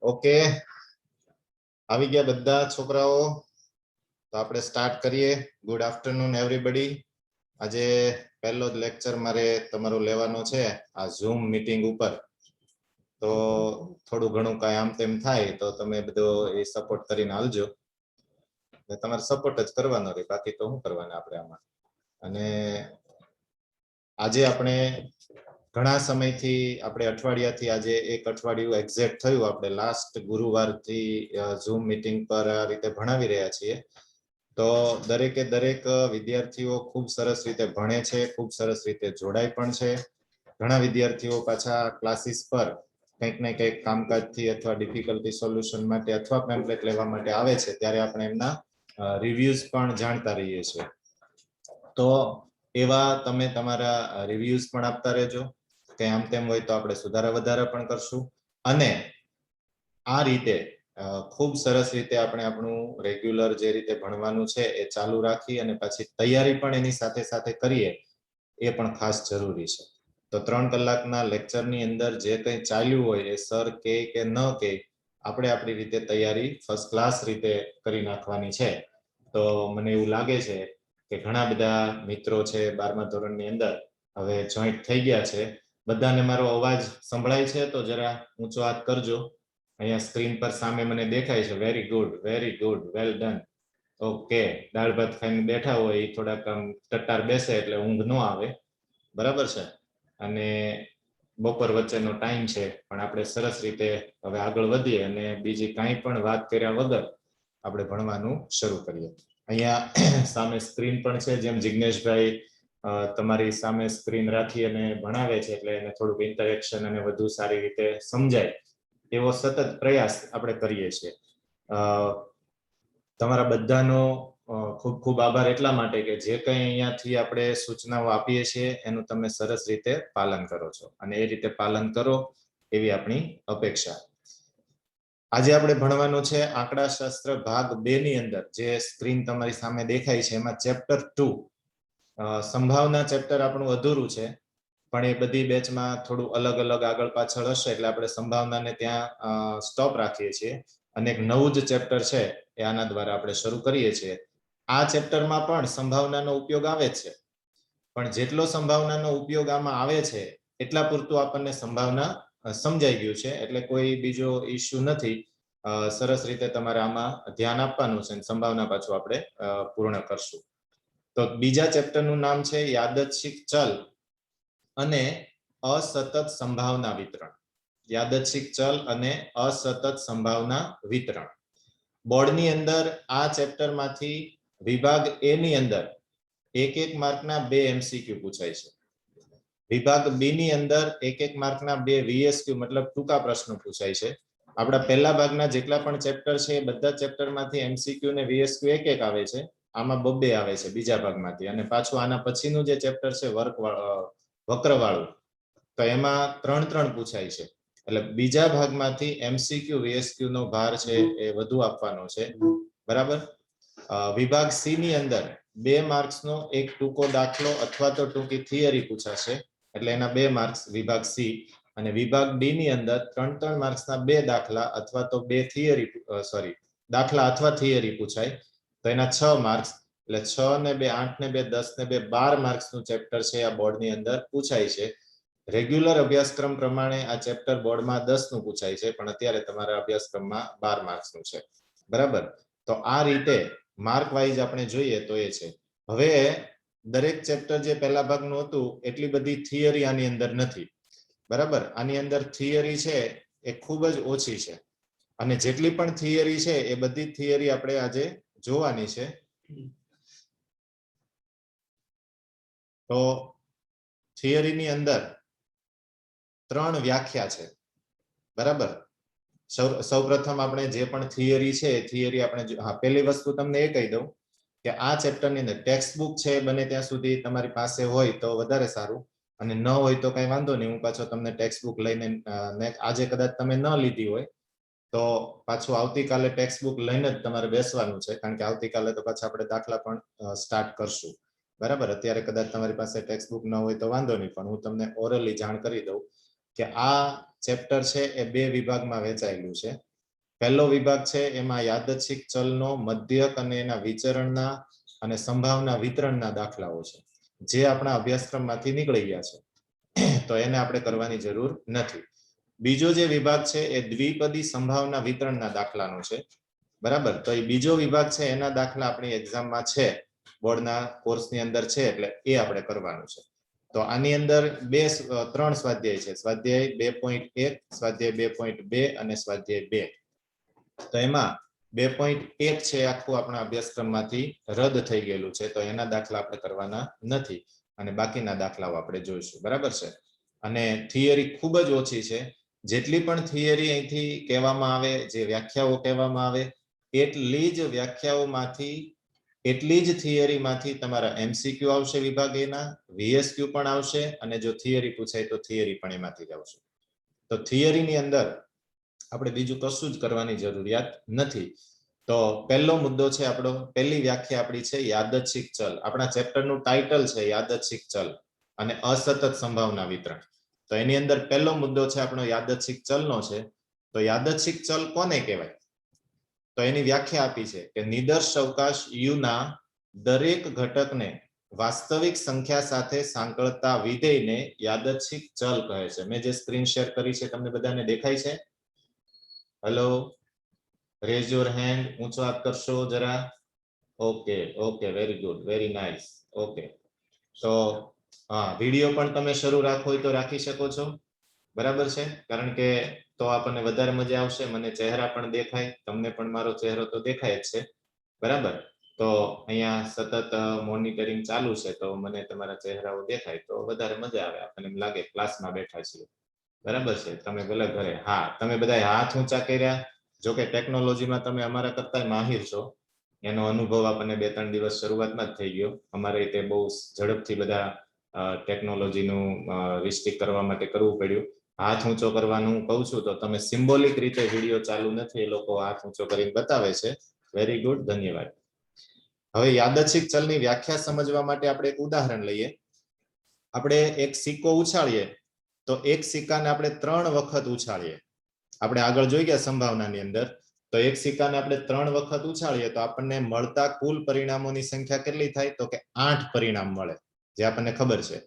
Okay, આવી ગયા બધા છોકરાઓ? તો આપણે સ્ટાર્ટ કરીએ. Good afternoon everybody. આજે પહેલો જ લેક્ચર મારે તમારો લેવાનો છે આ ઝૂમ મીટિંગ ઉપર. તો થોડું ઘણું કાંઈ આમ તેમ થાય તો તમે બધો એ સપોર્ટ કરીને હાલજો. તમારે સપોર્ટ જ કરવાનો રહે, બાકી તો શું કરવાના આપણે આમાં. અને આજે આપણે ઘણા સમયથી આપણે અઠવાડિયાથી આજે એક અઠવાડિયું એક્ઝેક્ટ થયું આપણે લાસ્ટ ગુરુવારથી ઝૂમ મીટિંગ પર આ રીતે ભણાવી રહ્યા છીએ. તો દરેકે દરેક વિદ્યાર્થીઓ ખૂબ સરસ રીતે ભણે છે, ખૂબ સરસ રીતે જોડાય પણ છે. ઘણા વિદ્યાર્થીઓ પાછા ક્લાસીસ પર કંઈક ને કંઈક કામકાજથી અથવા ડિફિકલ્ટી સોલ્યુશન માટે અથવા પેમ્પલેટ લેવા માટે આવે છે, ત્યારે આપણે એમના રિવ્યુઝ પણ જાણતા રહીએ છીએ. તો એવા તમે તમારા રિવ્યુઝ પણ આપતા રહેજો. કંઈ આમ તેમ હોય તો આપણે સુધારા વધારા પણ કરશું. અને આ રીતે ખૂબ સરસ રીતે આપણે આપણું રેગ્યુલર જે રીતે ભણવાનું છે એ ચાલુ રાખી અને પછી તૈયારી પણ એની સાથે સાથે કરીએ, એ પણ ખાસ જરૂરી છે. તો 3 કલાકના લેક્ચરની અંદર જે કંઈ ચાલ્યું હોય એ સર કે ન કે આપણે આપણી રીતે તૈયારી ફર્સ્ટ ક્લાસ રીતે કરી નાખવાની છે. તો મને એવું લાગે છે કે ઘણા બધા મિત્રો છે 12મા ધોરણની અંદર હવે જોઈન્ટ થઈ ગયા છે. બધાને મારો અવાજ સંભળાય છે? તો જરા ઊંચો હાથ કરજો. અહીંયા સ્ક્રીન પર સામે મને દેખાય છે. Very good, well done. Okay, દાળ ભાત ખાઈને બેઠા હોય એ થોડાક આમ ટટ્ટાર બેસે એટલે ઊંઘ ન આવે, બરાબર છે. અને બપોર વચ્ચેનો ટાઈમ છે, પણ આપણે સરસ રીતે હવે આગળ વધીએ અને બીજી કાંઈ પણ વાત કર્યા વગર આપણે ભણવાનું શરૂ કરીએ. અહીંયા સામે સ્ક્રીન પણ છે, જેમ જિગ્નેશભાઈ તમારી સામે સ્ક્રીન રાખી અને ભણાવે છે એટલે એને થોડુંક ઇન્ટરેક્શન અને વધુ સારી રીતે સમજાય એવો સતત પ્રયાસ આપણે કરીએ છીએ. તમારા બધાનો ખૂબ ખૂબ આભાર એટલા માટે કે જે કંઈ અહીંયાથી આપણે સૂચનાઓ આપીએ છીએ એનું તમે સરસ રીતે પાલન કરો છો, અને એ રીતે પાલન કરો એવી આપણી અપેક્ષા. આજે આપણે ભણવાનું છે આંકડાશાસ્ત્ર ભાગ 2 ની અંદર, જે સ્ક્રીન તમારી સામે દેખાય છે એમાં ચેપ્ટર 2 સંભાવના ચેપ્ટર આપણું અધૂરું છે, પણ એ બધી બેચમાં થોડું અલગ અલગ આગળ પાછળ હશે એટલે આપણે સંભાવનાને ત્યાં સ્ટોપ રાખીએ છીએ અને એક નવું જ ચેપ્ટર છે એ આના દ્વારા આપણે શરૂ કરીએ છીએ. આ ચેપ્ટરમાં પણ સંભાવનાનો ઉપયોગ આવે છે, પણ જેટલો સંભાવનાનો ઉપયોગ આમાં આવે છે એટલા પૂરતું આપણને સંભાવના સમજાઈ ગયું છે, એટલે કોઈ બીજો ઇશ્યુ નથી. સરસ રીતે તમારે આમાં ધ્યાન આપવાનું છે, સંભાવના પાછું આપણે પૂર્ણ કરશું. તો બીજા ચેપ્ટરનું નામ છે યાદચ્છિક ચલ અને અસતત સંભાવના વિતરણ. યાદચ્છિક ચલ અને અસતત સંભાવના વિતરણ. બોર્ડની અંદર આ ચેપ્ટરમાંથી વિભાગ એ ની અંદર એક માર્કના 2 MCQ પૂછાય છે. વિભાગ બી ની અંદર એક માર્કના 2 VSQ મતલબ ટૂંકા પ્રશ્નો પૂછાય છે. આપણા પહેલા ભાગના જેટલા પણ ચેપ્ટર છે એ બધા ચેપ્ટરમાંથી MCQ ને VSQ એક આવે છે. આમાં 2 આવે છે બીજા ભાગમાંથી, અને પાછું આના પછીનું જે ચેપ્ટર છે વક્રવાળું, તો એમાં 3 પૂછાય છે. એટલે બીજા ભાગમાંથી MCQ VSQ નો ભાર છે એ વધુ આપવાનો છે, બરાબર. વિભાગ સી ની અંદર 2 માર્ક્સનો એક ટૂંકો દાખલો અથવા તો ટૂંકી થિયરી પૂછાશે, એટલે એના 2 માર્ક્સ વિભાગ સી. અને વિભાગ ડી ની અંદર 3 માર્ક્સના 2 દાખલા અથવા તો 2 થિયરી દાખલા અથવા થિયરી પૂછાય, તો એના 6 માર્ક્સ. એટલે 6 ને 2 8 ને 2 10 ને 2 12 માર્ક્સનું ચેપ્ટર છે આ બોર્ડની અંદર પૂછાય છે. રેગ્યુલર અભ્યાસક્રમ પ્રમાણે આ ચેપ્ટર બોર્ડમાં 10 નું પૂછાય છે, પણ અત્યારે તમારા અભ્યાસક્રમમાં 12 માર્ક્સનું છે, બરાબર. તો આ રીતે માર્ક વાઇઝ આપણે જોઈએ તો એ છે. હવે દરેક ચેપ્ટર જે પહેલા ભાગનું હતું એટલી બધી થિયરી આની અંદર નથી, બરાબર. આની અંદર થિયરી છે એ ખૂબ જ ઓછી છે, અને જેટલી પણ થિયરી છે એ બધી થિયરી આપણે આજે જોવાની છે. તો થિયરીની અંદર 3 વ્યાખ્યા છે, બરાબર. સૌપ્રથમ આપણે જે પણ થિયરી છે થિયરી આપણે પહેલી વસ્તુ તમને એ કહી દઉં કે આ ચેપ્ટરની અંદર ટેક્સ્ટ બુક છે બને ત્યાં સુધી તમારી પાસે હોય તો વધારે સારું, અને ન હોય તો કઈ વાંધો નહીં, હું પાછો તમને ટેક્સ્ટ બુક લઈને આજે કદાચ તમે ન લીધી હોય તો પાછું આવતીકાલે ટેક્સ્ટ બુક લઈને જ તમારે બેસવાનું છે, કારણ કે આવતીકાલે તો પાછા આપણે દાખલા પણ સ્ટાર્ટ કરશું, બરાબર. અત્યારે કદાચ તમારી પાસે ટેક્સ્ટ બુક ન હોય તો વાંધો નહીં, પણ હું તમને ઓરલી જાણ કરી દઉં કે આ ચેપ્ટર છે એ 2 વિભાગમાં વહેંચાયેલું છે. પહેલો વિભાગ છે એમાં યાદચ્છિક ચલનો મધ્યક અને એના વિચરણના અને સંભાવના વિતરણના દાખલાઓ છે, જે આપણા અભ્યાસક્રમમાંથી નીકળી ગયા છે, તો એને આપણે કરવાની જરૂર નથી. બીજો જે વિભાગ છે એ દ્વિપદી સંભાવના વિતરણના દાખલાનો છે, બરાબર. તો એ બીજો વિભાગ છે એના દાખલા આપણી એક્ઝામમાં છે, બોર્ડના કોર્સની અંદર છે, એટલે એ આપણે કરવાનું છે. તો આની અંદર 3 સ્વાધ્યાય છે, સ્વાધ્યાય 2.1, સ્વાધ્યાય 2.2 અને સ્વાધ્યાય 2. તો એમાં 2.1 છે આખું આપણા અભ્યાસક્રમમાંથી રદ થઈ ગયેલું છે, તો એના દાખલા આપણે કરવાના નથી અને બાકીના દાખલાઓ આપણે જોઈશું, બરાબર છે. અને થિયરી ખૂબ જ ઓછી છે. જેટલી પણ થિયરી અહીંથી કહેવામાં આવે, જે વ્યાખ્યાઓ કહેવામાં આવે, એટલી જ વ્યાખ્યાઓમાંથી, એટલી જ થિયરીમાંથી તમારા MCQ આવશે વિભાગ એના, VSQ પણ આવશે, અને જો થિયરી પૂછાય તો થિયરી પણ એમાંથી જ આવશે. તો થિયરીની અંદર આપણે બીજું કશું જ કરવાની જરૂરિયાત નથી. તો પહેલો મુદ્દો છે આપણો, પહેલી વ્યાખ્યા આપણી છે યાદચ્છિક ચલ. આપણા ચેપ્ટરનું ટાઇટલ છે યાદચ્છિક ચલ અને અસતત સંભાવના વિતરણ. તો એની અંદર પહેલો મુદ્દો છે આપણો યાદચ્છિક ચલનો છે. તો યાદચ્છિક ચલ કોને કહેવાય? તો એની વ્યાખ્યા આપી છે કે નિદર્શ અવકાશ u ના દરેક ઘટકને વાસ્તવિક સંખ્યા સાથે સાંકળતા વિધેયને યાદચ્છિક ચલ કહે છે. મેં જે સ્ક્રીન શેર કરી છે તમને બધાને દેખાય છે? હેલો, રેઝ યોર હેન્ડ, ઊંચો હાથ કરશો જરા. Okay okay, very good, very nice. Okay, તો હા, વિડીયો પણ તમે શરૂ રાખો હોય તો રાખી શકો છો, બરાબર છે. કારણ કે તો આપણને વધારે મજા આવશે, મને ચહેરા પણ દેખાય, તમને પણ મારો ચહેરો તો દેખાય જ છે, બરાબર. તો અહીંયા સતત મોનિટરિંગ ચાલુ છે, તો મને તમારા ચહેરાઓ દેખાય તો વધારે મજા આવે, આપણને એમ લાગે ક્લાસમાં બેઠા છીએ, બરાબર છે. તમે ભલે ઘરે, હા, તમે બધા હાથ ઊંચા કર્યા. જો કે ટેકનોલોજીમાં તમે અમારા કરતા માહિર છો, એનો અનુભવ આપણને 2-3 દિવસ શરૂઆતમાં જ થઈ ગયો. અમારે રીતે બહુ ઝડપથી બધા ટેકનોલોજીનું રિસ્ટ્રિક કરવા માટે કરવું પડ્યું. હાથ ઊંચો કરવાનું હું કહું છું તો તમે સિમ્બોલિક રીતે વિડીયો ચાલુ નથી, એ લોકો હાથ ઊંચો કરીને બતાવે છે. વેરી ગુડ, ધન્યવાદ. હવે યાદચ્છિક ચલની વ્યાખ્યા સમજવા માટે આપણે એક ઉદાહરણ લઈએ. આપણે એક સિક્કો ઉછાળીએ તો એક સિક્કાને આપણે 3 વખત ઉછાળીએ. આપણે આગળ જોઈ ગયા સંભાવનાની અંદર, તો એક સિક્કાને આપણે 3 વખત ઉછાળીએ તો આપણને મળતા કુલ પરિણામોની સંખ્યા કેટલી થાય? તો કે 8 પરિણામ મળે, જે આપણને ખબર છે.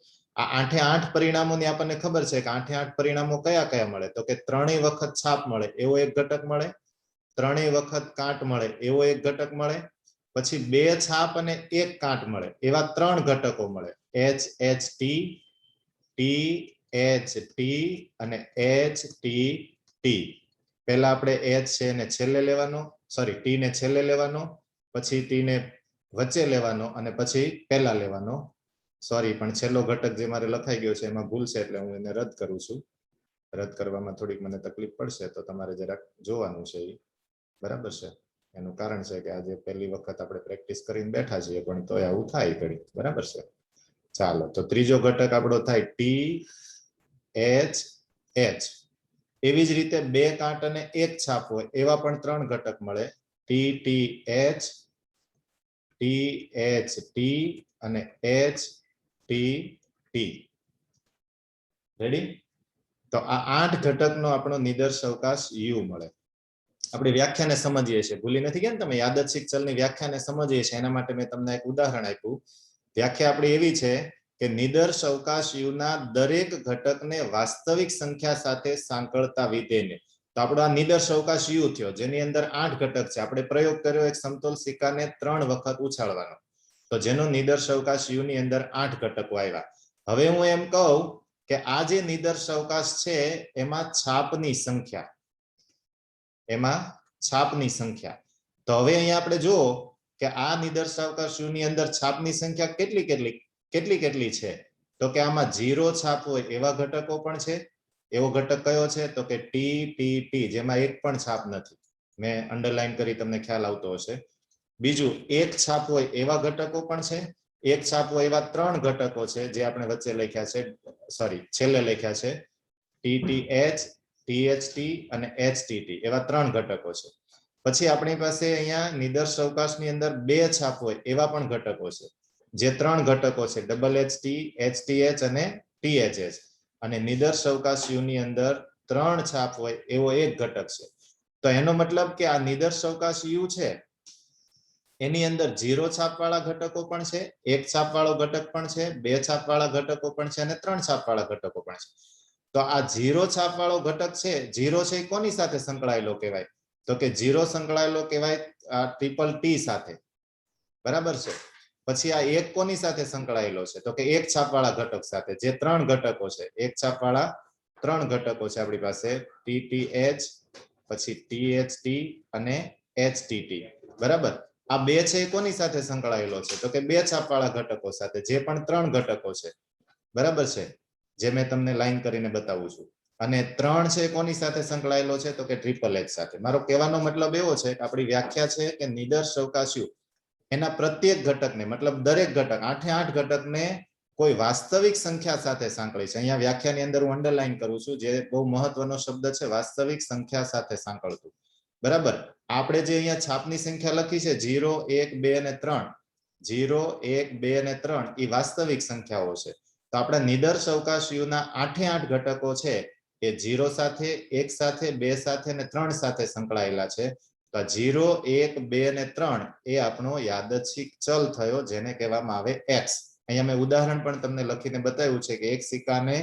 આ 8 પરિણામોની આપણને ખબર છે કે 8 પરિણામો કયા કયા મળે? તો કે 3 વખત છાપ મળે એવો એક ઘટક મળે, 3 વખત કાંટ મળે એવો એક ઘટક મળે, પછી 2 છાપ અને 1 કાંટ મળે એવા 3 ઘટકો મળે. H H T T H T અને H T T. પહેલા આપણે H છે એને છેલ્લે લેવાનો, સોરી T ને છેલ્લે લેવાનો, પછી T ને વચ્ચે લેવાનો અને પછી પહેલા લેવાનો. સોરી, પણ છેલ્લો ઘટક જે મારે લખાઈ ગયો છે એમાં ભૂલ છે, એટલે હું એને રદ કરું છું. રદ કરવામાં થોડીક મને તકલીફ પડશે, તો તમારે જરાક જોવાનું છે, બરાબર છે. એનું કારણ છે કે આજે પહેલી વખત આપણે પ્રેક્ટિસ કરીને બેઠા છીએ, પણ તોય આવું થાય ઘડી, બરાબર છે. ચાલો, તો ત્રીજો ઘટક આપણો થાય T H H. એવી જ રીતે 2 કાંટ અને 1 છાપ હોય એવા પણ 3 ઘટક મળે, T T H, T H T અને H T T. રેડી? તો આ 8 ઘટકનો આપણો નિદર્શ અવકાશ u મળે. આપણે વ્યાખ્યાને સમજીએ છીએ, ભૂલી નથી ગયા ને તમે? યાદચ્છિક ચલની વ્યાખ્યાને સમજીએ છીએ, એના માટે મેં તમને એક ઉદાહરણ આપ્યું. વ્યાખ્યા આપણી એવી છે કે નિદર્શ અવકાશ u ના દરેક ઘટકને વાસ્તવિક સંખ્યા સાથે સાંકળતા વિધેયને. તો આપણો આ નિદર્શ અવકાશ u થયો, જેની અંદર 8 ઘટક છે. આપણે પ્રયોગ કર્યો એક સમતોલ સિક્કાને 3 વખત ઉછાળવાનો, તો જેનો નિદર્શ અવકાશ u ની અંદર 8 ઘટકો આવ્યા. હવે હું એમ કહું કે આ જે નિદર્શ અવકાશ છે એમાં છાપની સંખ્યા, તો હવે અહીંયા આપણે જુઓ કે આ નિદર્શ અવકાશ u ની અંદર છાપની સંખ્યા કેટલી છે? તો કે આમાં 0 છાપ હોય એવા ઘટકો પણ છે. એવો ઘટક કયો છે? તો કે T T T, જેમાં એક પણ છાપ નથી. મેં અંડરલાઈન કરી, તમને ખ્યાલ આવતો હશે. બીજું, 1 છાપ હોય એવા ઘટકો પણ છે. 1 છાપ હોય એવા 3 ઘટકો છે, જે આપણે વચ્ચે લખ્યા છે, સોરી છેલ્લે લખ્યા છે, TTH, THT અને HTT, એવા 3 ઘટકો છે. પછી આપણી પાસે અહીંયા નિદર્શ અવકાશની અંદર 2 છાપ હોય એવા પણ ઘટકો છે, જે 3 ઘટકો છે, HHT, HTH અને THH. અને નિદર્શ અવકાશ u ની અંદર 3 છાપ હોય એવો એક ઘટક છે. તો એનો મતલબ કે આ નિદર્શવકાશ યુ છે એની અંદર 0 છાપવાળા ઘટકો પણ છે, 1 છાપવાળો ઘટક પણ છે, 2 છાપવાળા ઘટકો પણ છે અને 3 છાપવાળા ઘટકો પણ છે. તો આ 0 છાપવાળો ઘટક છે, 0 છે કોની સાથે સંકળાયેલો કહેવાય? તો કે 0 સંકળાયેલો કહેવાય આ ટ્રિપલ ટી સાથે, બરાબર છે. પછી આ 1 કોની સાથે સંકળાયેલો છે? તો કે 1 છાપવાળા ઘટક સાથે, જે 3 ઘટકો છે. 1 છાપવાળા 3 ઘટકો છે આપણી પાસે, TTH, પછી THT અને HTT, બરાબર. આ 2 છે એ કોની સાથે સંકળાયેલો છે? તો કે 2 છાપવાળા ઘટકો સાથે, જે પણ 3 ઘટકો છે, બરાબર છે, જે મેં તમને લાઈન કરીને બતાવું છું. અને 3 છે કોની સાથે સંકળાયેલો છે? તો કે ટ્રિપલ H સાથે. મારો કહેવાનો મતલબ એવો છે કે આપણી વ્યાખ્યા છે કે નિદર્શવકાશ એના પ્રત્યેક ઘટકને, મતલબ દરેક ઘટક, 8 ઘટકને કોઈ વાસ્તવિક સંખ્યા સાથે સાંકળી છે. અહીંયા વ્યાખ્યાની અંદર હું અંડરલાઈન કરું છું, જે બહુ મહત્વનો શબ્દ છે, વાસ્તવિક સંખ્યા સાથે સાંકળતું, બરાબર. આપણે જે અહીંયા છાપની સંખ્યા લખી છે 0, 1, 2 અને 3, 0, 1, 2 અને 3 એ વાસ્તવિક સંખ્યાઓ છે. તો આપણા નિદર્શવકાશ યુના 8 ઘટકો છે એ 0 સાથે, 1 સાથે, 2 સાથે અને 3 સાથે સંકળાયેલા છે. તો 0, 1, 2 અને 3 એ આપણો યાદચ્છિક ચલ થયો, જેને કહેવામાં આવે x. અહીંયા મેં ઉદાહરણ પણ તમને લખીને બતાવ્યું છે કે એક સિક્કાને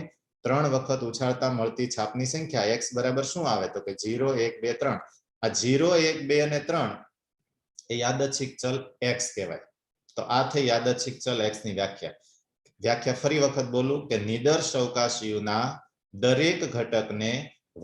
3 વખત ઉછાળતા મળતી છાપની સંખ્યા x બરાબર શું આવે? તો કે 0, 1, 2, 3. આ 0, 1, 2 અને 3 એ યાદચ્છિક ચલ x કહેવાય. તો આ થઈ યાદચ્છિક ચલ x ની વ્યાખ્યા ફરી વખત બોલું કે નિદર્શવકાશ યુના દરેક ઘટકને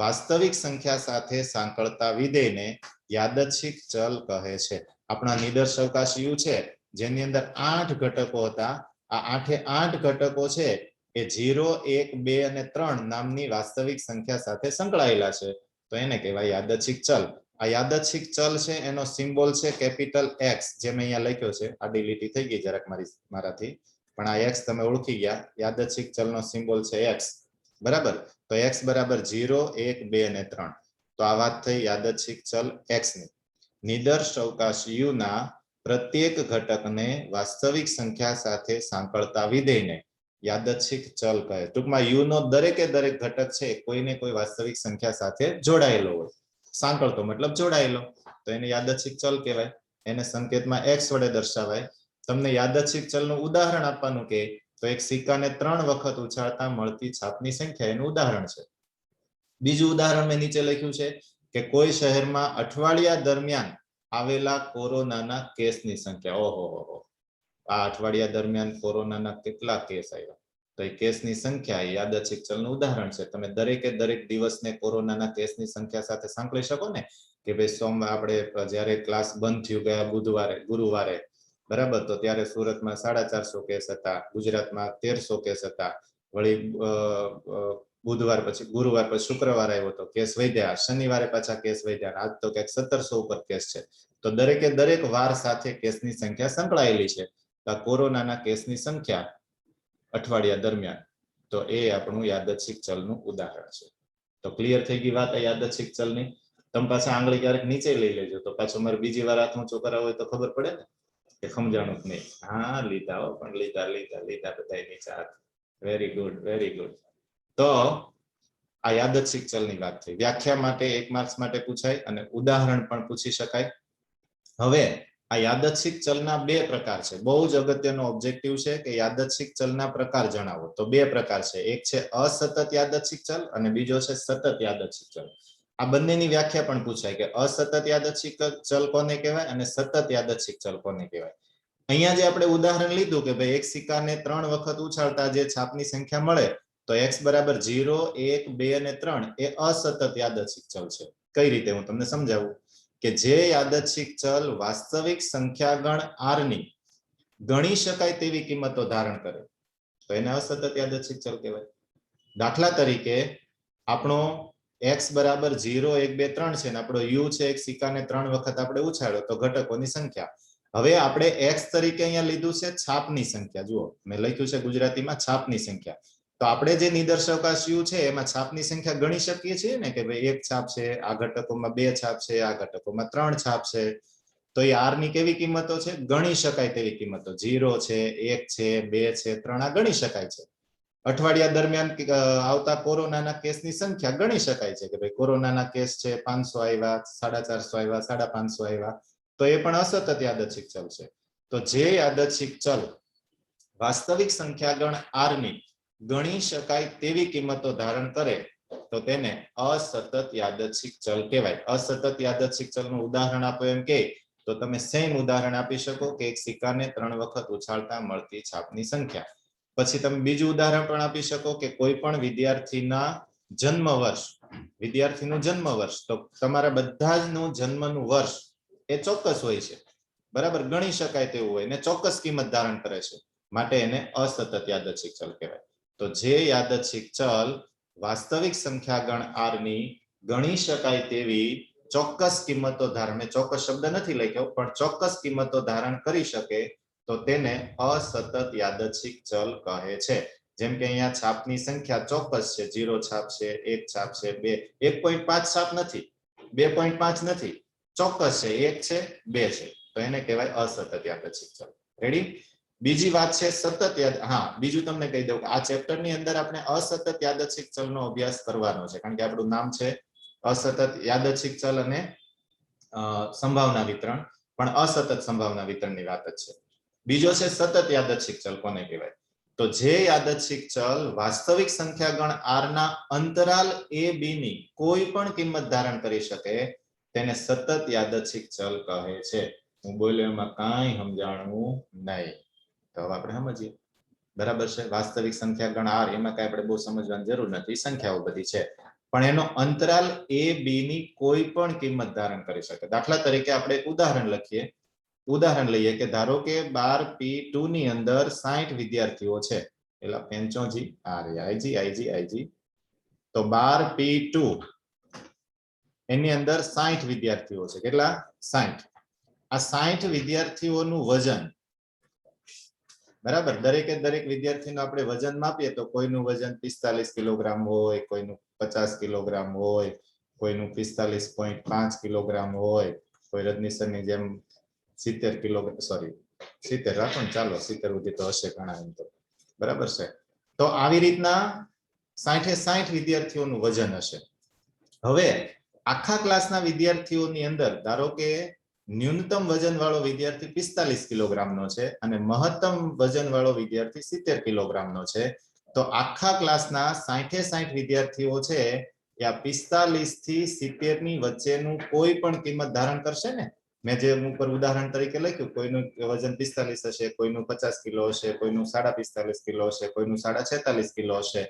વાસ્તવિક સંખ્યા સાથે સાંકળતા વિધેયને યાદચ્છિક ચલ કહે છે. આપણા નિદર્શવકાશ યુ છે જેની અંદર 8 ઘટકો હતા, આ 8 ઘટકો છે એ 0, 1, 2 અને 3 નામની વાસ્તવિક સંખ્યા સાથે સંકળાયેલા છે. તો એને કહેવાય યાદચ્છિક ચલ. આ યાદચ્છિક ચલ છે એનો સિમ્બોલ છે કેપિટલ X, જે મેં અહીંયા લખ્યો છે. આડી લીટી થઈ ગઈ જરાક મારાથી, પણ આ x તમે ઓળખી ગયા. યાદચ્છિક ચલનો સિમ્બોલ છે x, બરાબર. તો x બરાબર 0, 1, 2 અને 3. તો આ વાત થઈ યાદચ્છિક ચલ x ની. નિદર્શવકાશ u ના પ્રત્યેક ઘટકને વાસ્તવિક સંખ્યા સાથે સાંકળતા વિધેયને યાદચ્છિક ચલ કહે. ટૂંકમાં u નો દરેકે દરેક ઘટક છે કોઈને કોઈ વાસ્તવિક સંખ્યા સાથે જોડાયેલો હોય. સાંકળતો મતલબ જોડાયેલો, તો એને યાદચ્છિક ચલ કહેવાય. એને સંકેતમાં x વડે દર્શાવાય. તમને યાદચ્છિક ચલનું ઉદાહરણ આપવાનું કે તો એક સિક્કાને 3 વખત ઉછાળતા મળતી છાપની સંખ્યા એનું ઉદાહરણ છે. બીજું ઉદાહરણ મેં નીચે લખ્યું છે કે કોઈ શહેરમાં અઠવાડિયા દરમિયાન આવેલા કોરોનાના કેસની સંખ્યા. ઓહો, આ અઠવાડિયા દરમિયાન કોરોનાના કેટલા કેસ આવ્યા? તો એ કેસની સંખ્યા એ યાદચ્છિક ચલનું ઉદાહરણ છે. તમે દરેકે દરેક દિવસને કોરોનાના કેસની સંખ્યા સાથે સાંકળી શકો ને, કે ભાઈ સોમવાર આપણે જ્યારે ક્લાસ બંધ થયું ગયા ગુરુવારે, બરાબર, તો ત્યારે સુરતમાં 450 કેસ હતા, ગુજરાતમાં 1300 કેસ હતા. વળી બુધવાર પછી ગુરુવાર પછી શુક્રવાર આવ્યો તો કેસ વધ્યા, શનિવારે પાછા કેસ વધ્યા, આજ તો ક્યાંક 1700 ઉપર કેસ છે. તો દરેકે દરેક વાર સાથે કેસની સંખ્યા સંકળાયેલી છે. કોરોનાના કેસની સંખ્યા અઠવાડિયા દરમિયાન, તો એ આપણું યાદચ્છિક ચલનું ઉદાહરણ છે. તો ક્લિયર થઈ ગઈ વાત યાદચ્છિક ચલની. તમે પાછા આંગળી ક્યારેક નીચે લઈ લેજો, તો પાછું મારે બીજી વાર હાથ ઊંચો કરાવો હોય તો ખબર પડે ને કે સમજાણું જ નહીં. હા, લીધા હો, પણ લીધા બધા નીચે હાથ. Very good, very good. તો આ યાદચ્છિક ચલની વાત થઈ. વ્યાખ્યા માટે 1 માર્ક્સ માટે પૂછાય અને ઉદાહરણ પણ પૂછી શકાય. હવે આ યાદચ્છિક ચલના 2 પ્રકાર છે. બહુ જ અગત્યનો ઓબ્જેક્ટિવ છે કે યાદચ્છિક ચલના પ્રકાર જણાવો. તો 2 પ્રકાર છે. એક છે અસતત યાદચ્છિક ચલ અને બીજો છે સતત યાદચ્છિક ચલ. આ બંનેની વ્યાખ્યા પણ પૂછાય કે અસતત યાદચ્છિક ચલ કોને કહેવાય અને સતત યાદચ્છિક ચલ કોને કહેવાય. અહીંયા જે આપણે ઉદાહરણ લીધું કે ભાઈ એક સિક્કાને 3 વખત ઉછાળતા જે છાપની સંખ્યા મળે, તો x બરાબર 0, 1, 2 અને 3 એ અસતત યાદચ્છિક ચલ છે. કઈ રીતે હું તમને સમજાવું કે જે યાદચ્છિક ચલ વાસ્તવિક સંખ્યા ગણ r ની ગણી શકાય તેવી કિંમતો ધારણ કરે તો એને અસતત યાદચ્છિક ચલ કહેવાય. દાખલા તરીકે આપણો x બરાબર 0, 1, 2, 3 છે અને આપણો u છે એક સિક્કાને 3 વખત આપણે ઉછાળ્યો તો ઘટકોની સંખ્યા. હવે આપણે x તરીકે અહીંયા લીધું છે છાપની સંખ્યા. જુઓ મેં લખ્યું છે ગુજરાતીમાં છાપની સંખ્યા. તો આપણે જે નિદર્શવકાશ u છે એમાં છાપની સંખ્યા ગણી શકીએ છીએ ને કે ભાઈ 1 છાપ છે, આ ઘટકોમાં 2 છાપ છે, આ ઘટકોમાં 3 છાપ છે. તો એ r ની કેવી કિંમતો છે? ગણી શકાય તેવી કિંમતો. 0 છે, 1 છે, 2 છે, 3 આ ગણી શકાય છે. અઠવાડિયા દરમિયાન આવતા કોરોનાના કેસની સંખ્યા ગણી શકાય છે કે ભાઈ કોરોનાના કેસ છે 500 આવ્યા, 450 આવ્યા, 550 આવ્યા, તો એ પણ અસતત યાદચ્છિક ચલ છે. તો જે યાદચ્છિક ચલ વાસ્તવિક સંખ્યા ગણ r ની ગણી શકાય તેવી કિંમતો ધારણ કરે તો તેને અસતત યાદચ્છિક ચલ કહેવાય. અસતત યાદચ્છિક ચલનું ઉદાહરણ આપો એમ કે તો તમે સેમ ઉદાહરણ આપી શકો કે એક સિક્કાને 3 વખત ઉછાળતા મળતી છાપની સંખ્યા. પછી તમે બીજું ઉદાહરણ પણ આપી શકો કે કોઈ પણ વિદ્યાર્થીના જન્મ વર્ષ, વિદ્યાર્થીનું જન્મ વર્ષ, તો તમારા બધા જનું જન્મનું વર્ષ એ ચોક્કસ હોય છે, બરાબર, ગણી શકાય તેવું હોય ને ચોક્કસ કિંમત ધારણ કરે છે, માટે એને અસતત યાદચ્છિક ચલ કહેવાય. તો જે યાદચ્છિક ચલ વાસ્તવિક સંખ્યા ગણ r ની ગણી શકાય તેવી ચોક્કસ કિંમતો ધારણ, ચોક્કસ શબ્દ નથી લખ્યો પણ ચોક્કસ કિંમતો ધારણ કરી શકે તો તેને અસતત યાદચ્છિક ચલ કહે છે. જેમ કે અહીંયા છાપની સંખ્યા ચોક્કસ છે, 0 છાપ છે, 1 છાપ છે, 2, 1.5 છાપ નથી, 2.5 નથી, ચોક્કસ છે, 1 છે, 2 છે, તો એને કહેવાય અસતત યાદચ્છિક ચલ. રેડી? બીજી વાત છે સતત હા, બીજું તમને કહી દઉં કે આ ચેપ્ટરની અંદર આપણે અસતત યાદચ્છિક ચલનો અભ્યાસ કરવાનો છે, કારણ કે આપણું નામ છે અસતત યાદચ્છિક ચલ અને સંભાવના વિતરણ, પણ અસતત સંભાવના વિતરણની વાત જ છે. બીજો છે સતત યાદચ્છિક ચલ. કોને કહેવાય? તો જે યાદચ્છિક ચલ વાસ્તવિક સંખ્યા ગણ r ના અંતરાલ a b ની કોઈ પણ કિંમત ધારણ કરી શકે તેને સતત યાદચ્છિક ચલ કહે છે. હું બોલ્યો એમાં કાંઈ સમજાણું નહીં, તો હવે આપણે સમજીએ, બરાબર છે. વાસ્તવિક સંખ્યા ગણ r, એમાં કાંઈ આપણે બહુ સમજવાની જરૂર નથી, સંખ્યાઓ બધી છે, પણ એનો અંતરાલ a b ની કોઈ પણ કિંમત ધારણ કરી શકે. દાખલા તરીકે આપણે એક ઉદાહરણ લખીએ, ઉદાહરણ લઈએ કે ધારો કે 12p2 ની અંદર 60 વિદ્યાર્થીઓ છે. પેલા 55 આઈજી તો 12p2 એની અંદર 60 વિદ્યાર્થીઓ છે. કેટલા? 60. આ 60 વિદ્યાર્થીઓનું વજન, બરાબર, દરેકે દરેક વિદ્યાર્થીનું આપણે વજન માપીએ તો કોઈનું વજન 45 કિલોગ્રામ હોય, કોઈનું 50 કિલોગ્રામ હોય, કોઈનું 45.5 કિલોગ્રામ હોય, કોઈ રજનીશની જેમ 70 કિલોગ્રામ, સોરી 70 રાખો ને, ચાલો 70 સુધી તો હશે ઘણા, એમ તો બરાબર છે. તો આવી રીતના 60 વિદ્યાર્થીઓનું વજન હશે. હવે આખા ક્લાસના વિદ્યાર્થીઓની અંદર ધારો કે ન્યૂનતમ વજન વાળો વિદ્યાર્થી 45 કિલોગ્રામનો છે અને મહત્તમ વજન વાળો વિદ્યાર્થી 70 કિલોગ્રામનો છે. તો આખા ક્લાસના 60 વિદ્યાર્થીઓ છે એ આ 45 થી 70 ની વચ્ચેનું કોઈ પણ કિંમત ધારણ કરશે ને. મેં જે ઉપર ઉદાહરણ તરીકે લખ્યું, કોઈનું વજન 45 હશે, કોઈનું 50 કિલો હશે, કોઈનું 45.5 કિલો હશે, કોઈનું 46 કિલો હશે.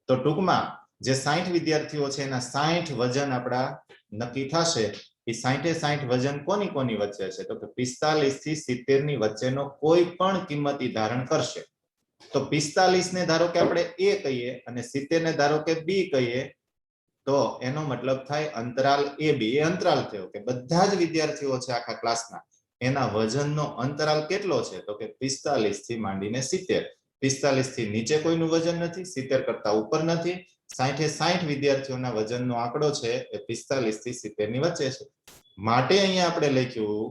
તો ટૂંકમાં જે 60 વિદ્યાર્થીઓ છે એના 60 વજન આપણા નક્કી થશે. એ 60 વજન કોની કોની વચ્ચે છે? તો કે 45 થી 70 ની વચ્ચેનો કોઈ પણ કિંમતી ધારણ કરશે. તો 45 ને ધારો કે આપણે a કહીએ અને 70 ને ધારો કે b કહીએ, તો એનો મતલબ થાય અંતરાલ ab. એ અંતરાલ થયો કે બધા જ વિદ્યાર્થીઓ છે આખા ક્લાસના, એના વજનનો અંતરાલ કેટલો છે? તો કે 45 થી માંડીને 70. 45 થી નીચે કોઈનું વજન નથી, 70 કરતા ઉપર નથી. 60 વિદ્યાર્થીઓના વજનનો આંકડો છે એ 45 થી 70 ની વચ્ચે છે. માટે અહીંયા આપણે લખ્યું,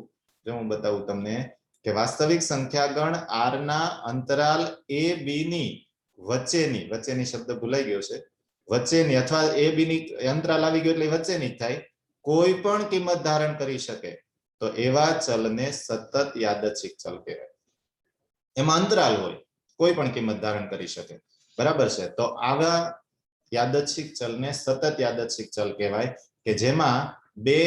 જો હું બતાવું તમને, કે વાસ્તવિક સંખ્યા ગણ r ના અંતરાલ a b ની વચ્ચેની શબ્દ ભૂલાઈ ગયો છે, વચ્ચેની અથવા a b ની અંતરાલ આવી ગયો એટલે વચ્ચેની જ થાય, કોઈ પણ કિંમત ધારણ કરી શકે તો એવા ચલને સતત યાદચ્છિક ચલ કહેવાય. એમાં અંતરાલ હોય, કોઈ પણ કિંમત ધારણ કરી શકે, બરાબર છે. તો આવા યાદચ્છિક ચલને સતત યાદચ્છિક ચલ કહેવાય કે જેમાં બે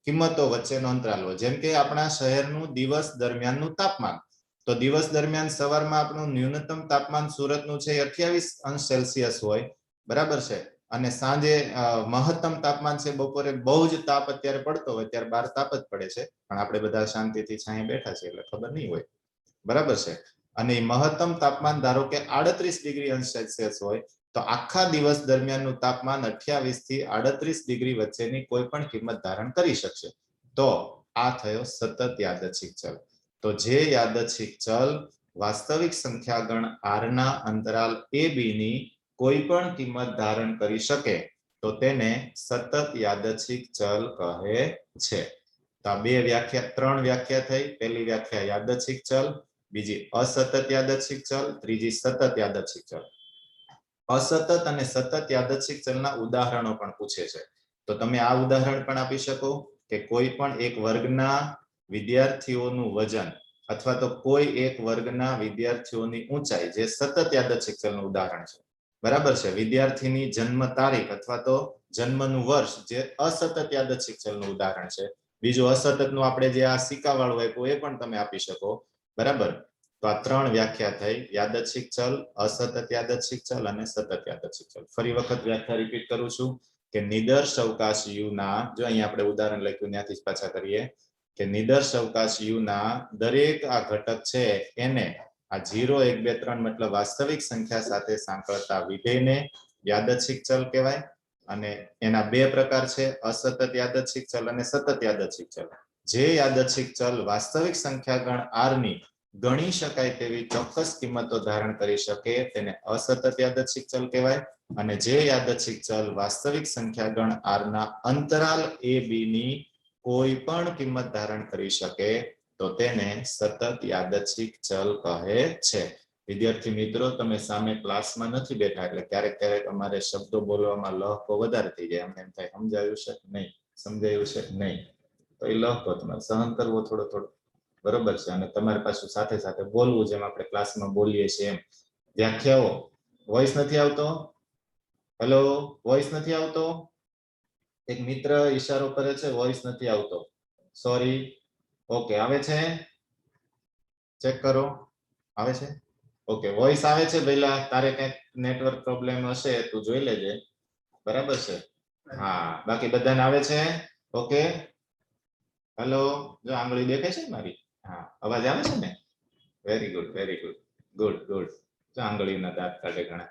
કિંમતો વચ્ચેનો અંતરાલ હોય. જેમ કે આપણા શહેરનું દિવસ દરમિયાનનું તાપમાન, તો દિવસ દરમિયાન સવારમાં આપણું ન્યૂનતમ તાપમાન સુરતનું છે 28°C હોય, બરાબર છે, અને સાંજે મહત્તમ તાપમાન છે બપોરે બહુ જ તાપ અત્યારે પડતો હોય ત્યારે 12 તાપ જ પડે છે, પણ આપણે બધા શાંતિથી છાંયે બેઠા છીએ એટલે ખબર નહીં હોય, બરાબર છે. અને મહત્તમ તાપમાન ધારો કે 38°C હોય, તો આખા દિવસ દરમિયાનનું તાપમાન 28 થી 38° વચ્ચેની કોઈ પણ કિંમત ધારણ કરી શકશે. તો આ થયો સતત યાદચ્છિક ચલ. તો જે યાદચ્છિક ચલ વાસ્તવિક સંખ્યા ગણ r ના અંતરાલ a b ની કોઈ પણ કિંમત ધારણ કરી શકે તો તેને સતત યાદચ્છિક ચલ કહે છે. તો આ ત્રણ વ્યાખ્યા થઈ. પહેલી વ્યાખ્યા યાદચ્છિક ચલ, બીજી અસતત યાદચ્છિક ચલ, ત્રીજી સતત યાદચ્છિક ચલ. અસતત અને સતત યાદચ્છિક ચલના ઉદાહરણો પણ પૂછે છે. તો તમે આ ઉદાહરણ પણ આપી શકો કે કોઈ પણ એક વર્ગના વિદ્યાર્થીઓનું વજન અથવા તો કોઈ એક વર્ગના વિદ્યાર્થીઓની ઊંચાઈ જે સતત યાદચ્છિક ચલનું ઉદાહરણ છે. બરાબર છે. વિદ્યાર્થીની જન્મ તારીખ અથવા તો જન્મનું વર્ષ જે અસતત યાદચ્છિક ચલનું ઉદાહરણ છે. બીજું અસતતનું આપણે જે આ સિક્કાવાળું આપ્યું એ પણ તમે આપી શકો. બરાબર. તો આ ત્રણ વ્યાખ્યા થઈ, યાદચ્છિક ચલ, અસતત યાદચ્છિક ચલ અને સતત યાદચ્છિક ચલ. ફરી વખત વ્યાખ્યા રિપીટ કરું છું કે નિદર્શ અવકાશ યુના, જો અહીંયા આપણે ઉદાહરણ લખ્યું ત્યાંથી જ પાછા કરીએ કે નિદર્શ અવકાશ યુના દરેક આ ઘટક છે એને આ 0 1 2 3 મતલબ વાસ્તવિક સંખ્યા સાથે સાંકળતા વિધેયને યાદચ્છિક ચલ કહેવાય. અને એના બે પ્રકાર છે, અસતત યાદચ્છિક ચલ અને સતત યાદચ્છિક ચલ. જે યાદચ્છિક ચલ વાસ્તવિક સંખ્યા ગણ r ની ગણી શકાય તેવી ચોક્કસ કિંમતો ધારણ કરી શકે તેને અસતત યાદચ્છિક ચલ કહેવાય. અને જે યાદચ્છિક ચલ વાસ્તવિક સંખ્યા ગણ r ના અંતરાલ a b ની કોઈ પણ કિંમત ધારણ કરી શકે તો તેને સતત યાદચ્છિક ચલ કહે છે. વિદ્યાર્થી મિત્રો, તમે સામે ક્લાસમાં નથી બેઠા એટલે ક્યારેક ક્યારેક અમારે શબ્દો બોલવામાં લહકો વધારે થઈ જાય. અમને એમ થાય સમજાયું છે નહીં, સમજાયું છે નહીં, તો એ લહકો તમારે સહન કરવો થોડો થોડો. બરોબર છે. અને તમારે પાછું સાથે સાથે બોલવું, જેમ આપણે ક્લાસમાં બોલીએ છીએ એમ. વ્યાખ્યાઓ, વોઇસ નથી આવતો? હેલો, વોઇસ નથી આવતો? એક મિત્ર ઈશારો કરે છે વોઇસ નથી આવતો. સોરી. ઓકે, આવે છે? ચેક કરો. આવે છે? ઓકે, વોઇસ આવે છે પહેલા. તારે કંઈક નેટવર્ક પ્રોબ્લેમ હશે, તું જોઈ લેજે. બરાબર છે. હા, બાકી બધાને આવે છે? ઓકે. હેલો, જો આંગળી દેખાય છે મારી? હા, અવાજ આવે છે ને? Very good, very good. Good good. જો આંગળીના દાંત કાઢે ઘણા.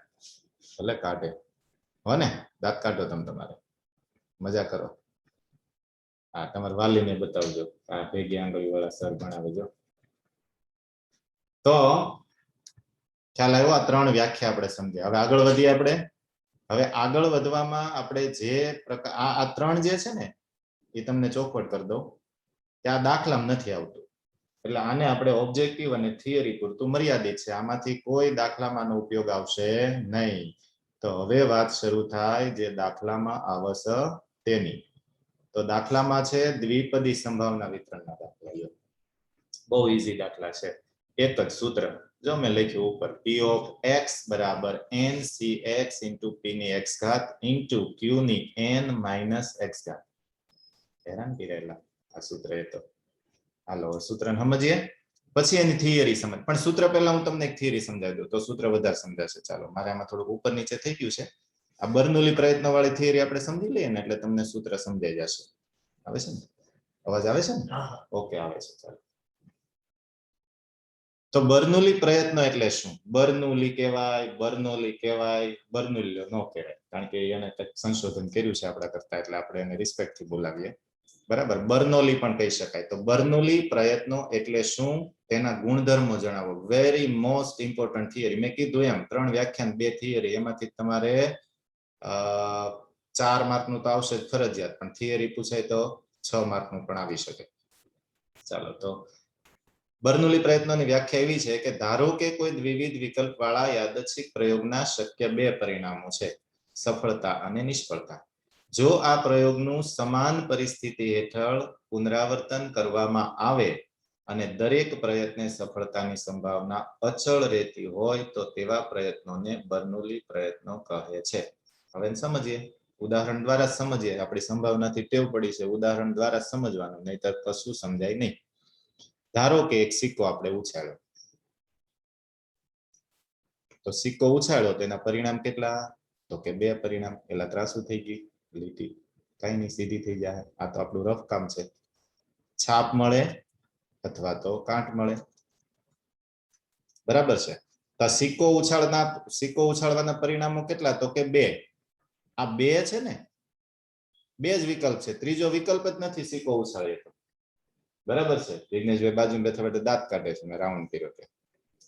ભલે કાઢે હો ને, દાંત કાઢો તમે તમારે, મજા કરો. હા, તમારા વાલીને બતાવજો. આ ભેગી આંગળી વાળા સર ભણાવે જો. તો ખ્યાલ આવ્યો? આ ત્રણ વ્યાખ્યા આપણે સમજ્યા. હવે આગળ વધીએ આપણે. હવે આગળ વધવામાં આપણે જે પ્રકાર આ ત્રણ જે છે ને એ તમને ચોખવટ કરી દઉં કે આ દાખલામાં નથી આવતું. એટલે આને આપણે ઓબ્જેક્ટિવ અને થિયરી પૂરતું મર્યાદિત છે. આમાંથી કોઈ દાખલામાં ઉપયોગ આવશે નહીં. તો હવે વાત શરૂ થાય જે દાખલામાં આવશે તેની. તો દાખલામાં છે દ્વિપદી સંભાવના વિતરણના દાખલા. બહુ ઈઝી દાખલા છે. એક જ સૂત્ર જો મેં લખ્યું ઉપર, p of x બરાબર ncx into p ની x ઘાત into q ની n minus x ઘાત. હેરાન કરેલા આ સૂત્ર. એ તો હાલો સૂત્રને સમજીએ પછી એની થિયરી સમજ. પણ સૂત્ર પહેલા હું તમને એક થિયરી સમજાવી દઉં તો સૂત્ર વધારે સમજાશે. ચાલો, મારે આમાં થોડુંક ઉપર નીચે થઈ ગયું છે. આ બર્નૌલી પ્રયત્ન વાળી થિયરી આપણે સમજી લઈએ ને એટલે તમને સૂત્ર સમજાઈ જશે. આવે છે ને? અવાજ આવે છે ને? ઓકે, આવે છે. ચાલો, તો બર્નૌલી પ્રયત્ન એટલે શું? બર્નૌલી કહેવાય, બર્નૌલી કહેવાય, બર્નૌલી ન કહેવાય, કારણ કે એને કંઈક સંશોધન કર્યું છે આપણા કરતા, એટલે આપણે એને રિસ્પેક્ટથી બોલાવીએ. બરાબર, બર્નૌલી પણ કહી શકાય. તો બર્નૌલી પ્રયત્નો એટલે શું, તેના ગુણધર્મો જણાવો. Very most important theory. મેં કીધું એમ 3 વ્યાખ્યાન 2 થિયરી, એમાંથી તમારે 4 માર્કનું તો આવશે જ ફરજિયાત, પણ થિયરી પૂછાય તો 6 માર્કનું પણ આવી શકે. ચાલો, તો બર્નૌલી પ્રયત્નોની વ્યાખ્યા એવી છે કે ધારો કે કોઈ દ્વિવિધ વિકલ્પ વાળા યાદચ્છિક પ્રયોગના શક્ય 2 પરિણામો છે, સફળતા અને નિષ્ફળતા. જો આ પ્રયોગનું સમાન પરિસ્થિતિ હેઠળ પુનરાવર્તન કરવામાં આવે અને દરેક પ્રયત્ને સફળતાની સંભાવના અચળ રહેતી હોય તો તેવા પ્રયત્નોને બર્નૌલી પ્રયત્નો કહે છે. હવે સમજીએ, ઉદાહરણ દ્વારા સમજીએ. આપણી સંભાવનાથી ટેવ પડી છે ઉદાહરણ દ્વારા સમજવાનું, નહીતર કશું સમજાય નહીં. ધારો કે એક સિક્કો આપણે ઉછાળ્યો, તો સિક્કો ઉછાળ્યો તો એના પરિણામ કેટલા? તો કે 2 પરિણામ. પેલા ત્રાસુ થઈ ગઈ, લીટી કઈ નહીં, સીધી થઈ જાય. આ તો આપણું રફ કામ છે. છાપ મળે અથવા તો કાંટ મળે. બરાબર છે. તો સિક્કો ઉછાળવાના પરિણામો કેટલા? તો કે 2. આ 2 છે ને, 2 જ વિકલ્પ છે, ત્રીજો વિકલ્પ જ નથી સિક્કો ઉછાળે તો. બરાબર છે. વિઘ્નેશભાઈ બાજુ બેઠા બેઠા દાંત કાઢે છે, મેં રાઉન્ડ કર્યો કે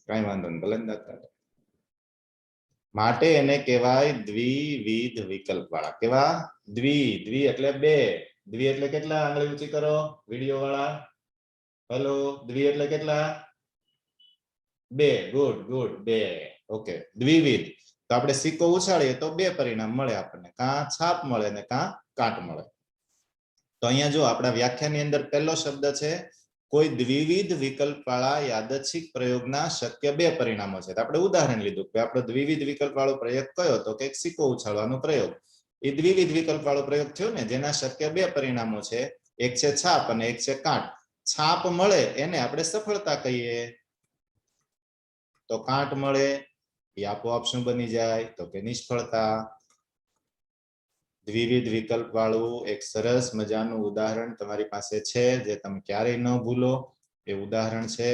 કઈ વાંધો નહીં, ભલે દાંત કાઢે. માટે એને કહેવાય દ્વિવિધ વિકલ્પ વાળા. કેવા? દ્વિ એટલે 2. દ્વિ એટલે કેટલા? આંગળી ઊંચી કરો વિડિયો વાળા. હેલો, દ્વિ એટલે કેટલા? બે. ગુડ ગુડ, બે. ઓકે, દ્વિવિધ. તો આપણે સિક્કો ઉછાળીએ તો બે પરિણામ મળે આપણને, કાં છાપ મળે ને કાં કાંટ મળે. તો અહીંયા જો આપણા વ્યાખ્યાની અંદર પહેલો શબ્દ છે કોઈ દ્વિવિધ વિકલ્પ વાળા યાદચ્છિક પ્રયોગના શક્ય બે પરિણામો છે. આપણે ઉદાહરણ લીધું કે આપણો દ્વિવિધ વિકલ્પ વાળો પ્રયોગ કયો, તો કે સિક્કો ઉછાળવાનો પ્રયોગ. એ દ્વિવિધ વિકલ્પ વાળો પ્રયોગ થયો ને, જેના શક્ય બે પરિણામો છે, એક છે છાપ અને એક છે કાંટ. છાપ મળે એને આપણે સફળતા કહીએ, તો કાંટ મળે એ આપોઆપ શું બની જાય, તો કે નિષ્ફળતા. દ્વિવિધ વિકલ્પ વાળું એક સરસ મજાનું ઉદાહરણ તમારી પાસે છે, જે તમે ક્યારેય ન ભૂલો. એ ઉદાહરણ છે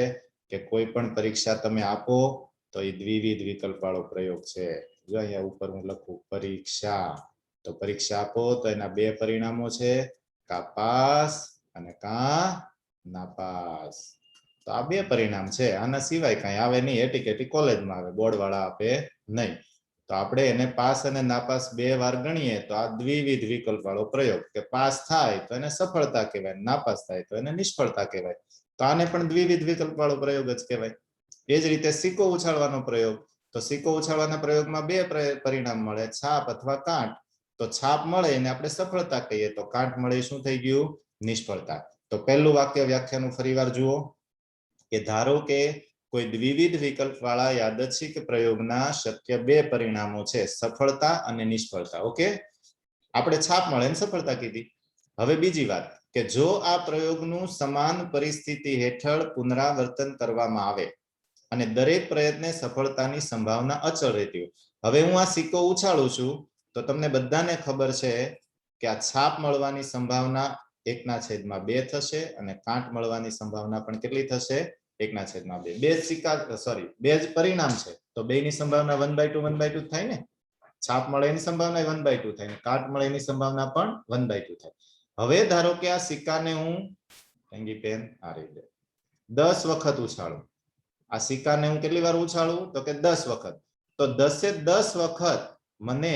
કે કોઈ પણ પરીક્ષા તમે આપો તો એ દ્વિવિધ વિકલ્પ વાળો પ્રયોગ છે. જો અહીંયા ઉપર હું લખું પરીક્ષા, તો પરીક્ષા આપો તો એના બે પરિણામો છે, કા પાસ અને કા નાપાસ. તો આ બે પરિણામ છે, આના સિવાય કઈ આવે નહીં. એટીકેટી કોલેજમાં આવે, બોર્ડ વાળા આપે નહીં. તો આપણે એને પાસ અને નાપાસ બે વાર ગણીએ તો આ દ્વિવિધ વિકલ્પ વાળો પ્રયોગ, કે પાસ થાય તો એને સફળતા કહેવાય, નાપાસ થાય તો એને નિષ્ફળતા કહેવાય. તો આને પણ દ્વિવિધ વિકલ્પ વાળો પ્રયોગ જ કહેવાય. એ જ રીતે સિક્કો ઉછાળવાનો પ્રયોગ, તો સિક્કો ઉછાળવાના પ્રયોગમાં બે પરિણામ મળે, છાપ અથવા કાંટ. તો છાપ મળે એને આપણે સફળતા કહીએ, તો કાંટ મળે શું થઈ ગયું, નિષ્ફળતા. તો પહેલું વાક્ય વ્યાખ્યાનું ફરીવાર જુઓ કે ધારો કે કોઈ દ્વિવિધ વિકલ્પ વાળા યાદચ્છિક પ્રયોગના શક્ય બે પરિણામો છે, સફળતા અને નિષ્ફળતા. ઓકે, આપણે છાપ મળે અને સફળતા કીધી. હવે બીજી વાત કે જો આ પ્રયોગનું સમાન પરિસ્થિતિ હેઠળ પુનરાવર્તન કરવામાં આવે અને દરેક પ્રયત્ને સફળતાની સંભાવના અચળ રહેતી હોય. હવે હું આ સિક્કો ઉછાળું છું તો તમને બધાને ખબર છે કે આ છાપ મળવાની સંભાવના 1/2 થશે અને કાંટ મળવાની સંભાવના પણ કેટલી થશે, 1/2. બે જ સિક્કા, સોરી, બે જ પરિણામ છે, તો બેની સંભાવના 1/2 1/2 થાય ને. છાપ મળે એની સંભાવના 1/2 થાય ને કાંટ મળે એની સંભાવના પણ 1/2 થાય. હવે ધારો કે આ સિક્કાને હું પેન આ રીતે 10 વખત ઉછાળું. આ સિક્કાને હું કેટલી વાર ઉછાળું, તો કે 10 વખત. તો 10 વખત મને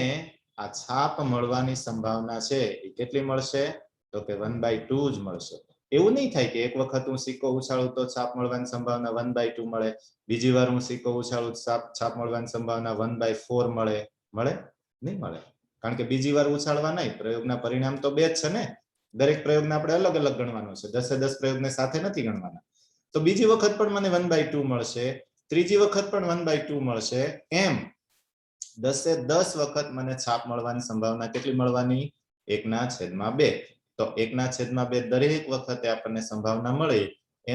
આ છાપ મળવાની સંભાવના છે એ કેટલી મળશે, તો કે 1/2 જ મળશે. એવું નહીં થાય કે એક વખત હું સિક્કો ઉછાળું તો છાપ મળવાની સંભાવના 1/2 મળે, બીજી વાર હું સિક્કો ઉછાળું છાપ મળવાની સંભાવના 1/4 મળે. મળે નહીં મળે, કારણ કે બીજી વાર ઉછાળવા નહીં, પ્રયોગના પરિણામ તો બે જ છે ને. દરેક પ્રયોગને આપણે અલગ અલગ ગણવાનું છે, 10 પ્રયોગને સાથે નથી ગણવાના. તો બીજી વખત પણ મને 1/2 મળશે, ત્રીજી વખત પણ 1/2 મળશે. એમ 10 વખત મને છાપ મળવાની સંભાવના કેટલી મળવાની, 1/2. તો 1/2 દરેક વખતે આપણને સંભાવના મળે,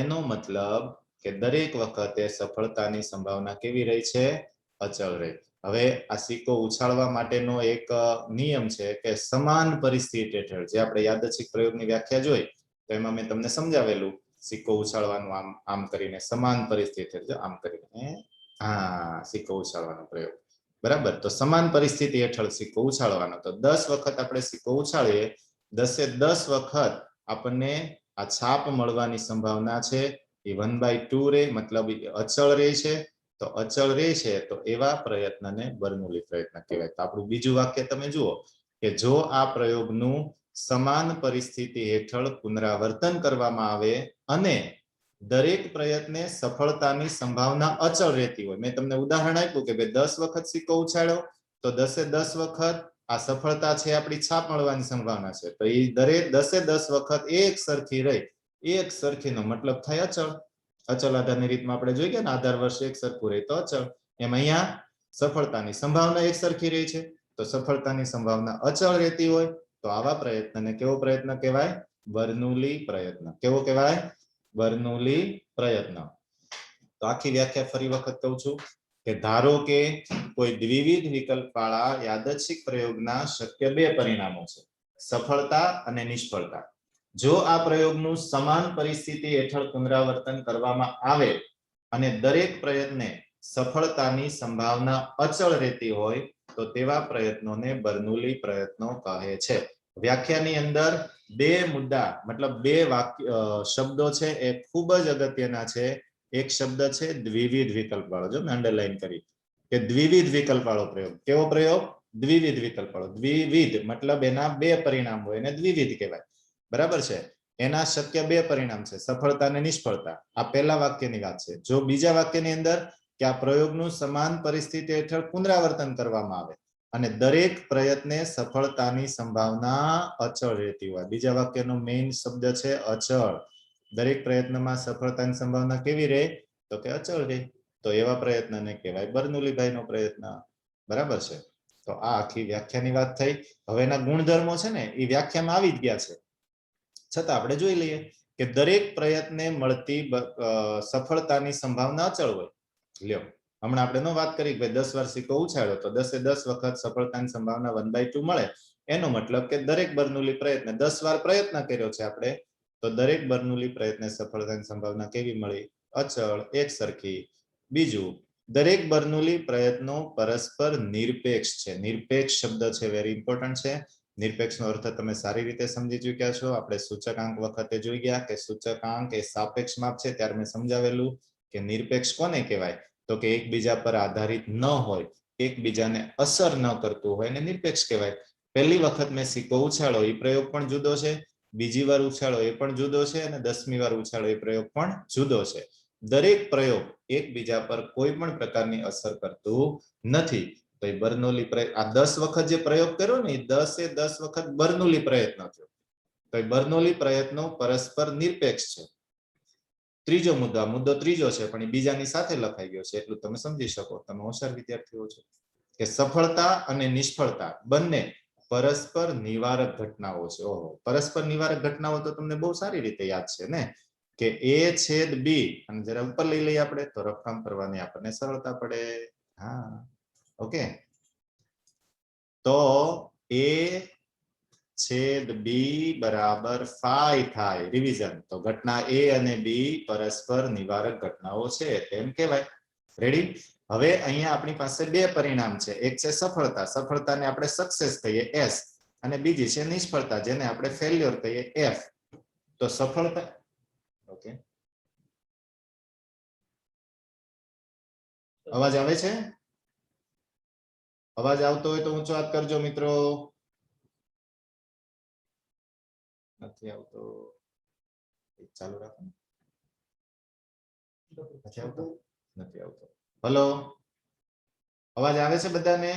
એનો મતલબ કે દરેક વખતે સફળતાની સંભાવના કેવી રહી છે, અચળ રહી. હવે આ સિક્કો ઉછાળવા માટેનો એક નિયમ છે કે સમાન પરિસ્થિતિ હેઠળ, જે આપણે યાદચ્છિક પ્રયોગની વ્યાખ્યા જોઈ તો એમાં મેં તમને સમજાવેલું, સિક્કો ઉછાળવાનું આમ કરીને સમાન પરિસ્થિતિ હેઠળ, આમ કરીને હા સિક્કો ઉછાળવાનો પ્રયોગ, બરાબર. તો સમાન પરિસ્થિતિ હેઠળ સિક્કો ઉછાળવાનો, તો 10 વખત આપણે સિક્કો ઉછાળીએ, 10 વખત આપણને આ છાપ મળવાની સંભાવના છે એ 1/2 રે, મતલબ અચળ રહે છે. તો અચળ રહે છે તો એવા પ્રયત્નને બર્નૌલી પ્રયત્ન કહેવાય. તો આપણું બીજું વાક્ય તમે જુઓ કે જો આ પ્રયોગનું સમાન પરિસ્થિતિ હેઠળ પુનરાવર્તન કરવામાં આવે અને દરેક પ્રયત્ને સફળતાની સંભાવના અચળ રહેતી હોય. મેં તમને ઉદાહરણ આપ્યું કે ભાઈ 10 વખત સિક્કો ઉછાળ્યો તો 10 વખત આ સફળતા છે આપણી છાપ મળવાની સંભાવના છે, તો એ દરેક 10 વખત એક સરખી રહી, એક સરખીનો મતલબ થાય અચળ. અચળ આધારની રીતમાં આપણે જોઈએ ને, આધાર વર્ષ એક સરખું રહે તો અચળ. એમ અહીંયા સફળતાની સંભાવના એક સરખી રહી છે, તો સફળતાની સંભાવના અચળ રહેતી હોય તો આવા પ્રયત્નને કેવો પ્રયત્ન કહેવાય, બર્નૌલી પ્રયત્ન. કેવો કહેવાય, બર્નૌલી પ્રયત્ન. તો આખી વ્યાખ્યા ફરી વખત કહું છું કે ધારો કે કોઈ દ્વિવિધ વિકલ્પ વાળા યાદચ્છિક પ્રયોગના શક્ય બે પરિણામો છે, સફળતા અને નિષ્ફળતા. જો આ પ્રયોગનું સમાન પરિસ્થિતિ હેઠળ પુનરાવર્તન કરવામાં આવે અને દરેક પ્રયત્ને સફળતાની સંભાવના અચળ રહેતી હોય તો તેવા પ્રયત્નોને બર્નૌલી પ્રયત્નો કહે છે. વ્યાખ્યાની અંદર બે મુદ્દા, મતલબ બે શબ્દો છે એ ખૂબ જ અગત્યના છે. એક શબ્દ છે દ્વિવિધ વિકલ્પ વાળો, જો મેં અંડરલાઈન કરી કે દ્વિવિધ વિકલ્પ વાળો પ્રયોગ. કેવો પ્રયોગ, દ્વિવિધ વિકલ્પ વાળો. દ્વિવિધ મતલબ એના બે પરિણામ હોય એને દ્વિવિધ કહેવાય, બરાબર છે. એના શક્ય બે પરિણામ છે, સફળતા અને નિષ્ફળતા. આ પહેલા વાક્યની વાત છે. જો બીજા વાક્યની અંદર કે આ પ્રયોગનું સમાન પરિસ્થિતિ હેઠળ પુનરાવર્તન કરવામાં આવે અને દરેક પ્રયત્ને સફળતાની સંભાવના અચળ રહેતી હોય. બીજા વાક્યનો મેઇન શબ્દ છે અચળ. દરેક પ્રયત્નમાં સફળતાની સંભાવના કેવી રહે? તો કે અચળ રહે. તો એવા પ્રયત્નને કહેવાય બર્નોલીભાઈનો પ્રયત્ન. બરાબર છે. તો આ આખી વ્યાખ્યાની વાત થઈ. હવે એના ગુણધર્મો છે ને એ વ્યાખ્યામાં આવી જ ગયા છે, છતાં આપણે જોઈ લઈએ કે દરેક પ્રયત્ને મળતી સફળતાની સંભાવના અચળ હોય. લ્યો, હમણાં આપણે નો વાત કરી કે 10 વાર સિક્કો ઉછાળ્યો તો 10 એ 10 વખત સફળતાની સંભાવના 1/2 મળે. એનો મતલબ કે દરેક બર્નોલી પ્રયત્ન 10 વાર પ્રયત્ન કર્યો છે આપણે, તો દરેક બર્નોલી પ્રયત્ને સફળતાની સંભાવના કેવી મળી? અચળ, એક સરખી. બીજું, દરેક બર્નોલી પ્રયત્નો પરસ્પર નિરપેક્ષ છે. નિરપેક્ષ શબ્દ છે, વેરી ઇમ્પોર્ટન્ટ છે. નિરપેક્ષનો અર્થ તમે સારી રીતે સમજી ચૂક્યા છો. આપણે સૂચકાંક વખતે જોઈ ગયા કે સૂચકાંક એ સાપેક્ષ માપ છે. ત્યારે મેં સમજાવેલું કે નિરપેક્ષ કોને કહેવાય? તો કે એકબીજા પર આધારિત ન હોય, એકબીજાને અસર ન કરતું હોય એને નિરપેક્ષ કહેવાય. પહેલી વખત મેં સિક્કો ઉછાળો એ પ્રયોગ પણ જુદો છે, બીજી વાર ઉછાળો એ પણ જુદો છે, અને 10મી વાર ઉછાળો એ પ્રયોગ પણ જુદો છે. દરેક પ્રયોગ એકબીજા પર કોઈ પણ પ્રકારની અસર કરતું નથી. તો બર્નોલી પ્રયત્ન આ 10 વખત જે પ્રયોગ કર્યો ને એ 10 એ 10 વખત બર્નોલી પ્રયત્ન થયો. તો બર્નોલી પ્રયત્નો પરસ્પર નિરપેક્ષ છે. ત્રીજો મુદ્દો ત્રીજો છે, પણ એ બીજાની સાથે લખાઈ ગયો છે, એટલું તમે સમજી શકો, તમે હોશિયાર વિદ્યાર્થીઓ છો. કે સફળતા અને નિષ્ફળતા બંને પરસ્પર નિવારક ઘટનાઓ છે. ઓહો, પરસ્પર નિવારક ઘટનાઓ તો તમને બહુ સારી રીતે યાદ છે ને, કે A છેદ B, અને જરા ઉપર લઈ લઈએ આપણે તો રકમ કરવાની આપણને સરળતા પડે. હા, ઓકે. તો A છેદ B બરાબર phi થાય. રિવિઝન. તો ઘટના A અને B પરસ્પર નિવારક ઘટનાઓ છે તેમ કહેવાય. રેડી? હવે અહીંયા આપણી પાસે બે પરિણામ છે. એક છે સફળતા, સફળતાને આપણે સક્સેસ કહીએ S, અને બીજી છે નિષ્ફળતા જેને આપણે ફેલ્યોર કહીએ F. તો સફળતા, ઓકે, અવાજ આવે છે? અવાજ આવતો હોય તો ઊંચો હાથ કરજો મિત્રો. નથી આવતો, ચાલુ રાખો. નથી આવતો. હલો, અવાજ આવે છે બધાને?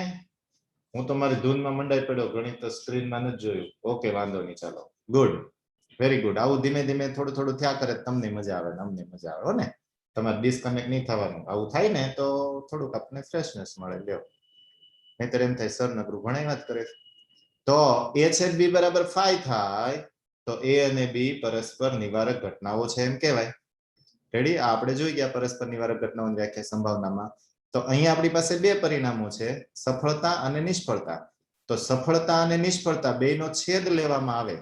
હું તો મારી ધૂનમાં મંડાઈ પડ્યો, ગણિત સ્ક્રીનમાં નથી જોયું. ઓકે, વાંધો નહીં, ચાલો. Good, very good. આવું ધીમે ધીમે થોડું થોડું થયા કરે, તમને મજા આવે ને અમને મજા આવે. હો ને, તમારે ડિસ્કનેક્ટ નહીં થવાનું. આવું થાય ને તો થોડુંક આપણને ફ્રેશનેસ મળે. લ્યો, નહીતર એમ થાય સર નકરું ભણાવ્યા જ કરે. તો A છેદ B બરાબર phi થાય તો A અને B પરસ્પર નિવારક ઘટનાઓ છે એમ કહેવાય. રેડી? આ આપણે જોઈ ગયા પરસ્પર નિવારક ઘટનાઓની વ્યાખ્યા સંભાવનામાં. તો અહીંયા આપણી પાસે બે પરિણામો છે, સફળતા અને નિષ્ફળતા. તો સફળતા અને નિષ્ફળતા બેનો છેદ લેવામાં આવે.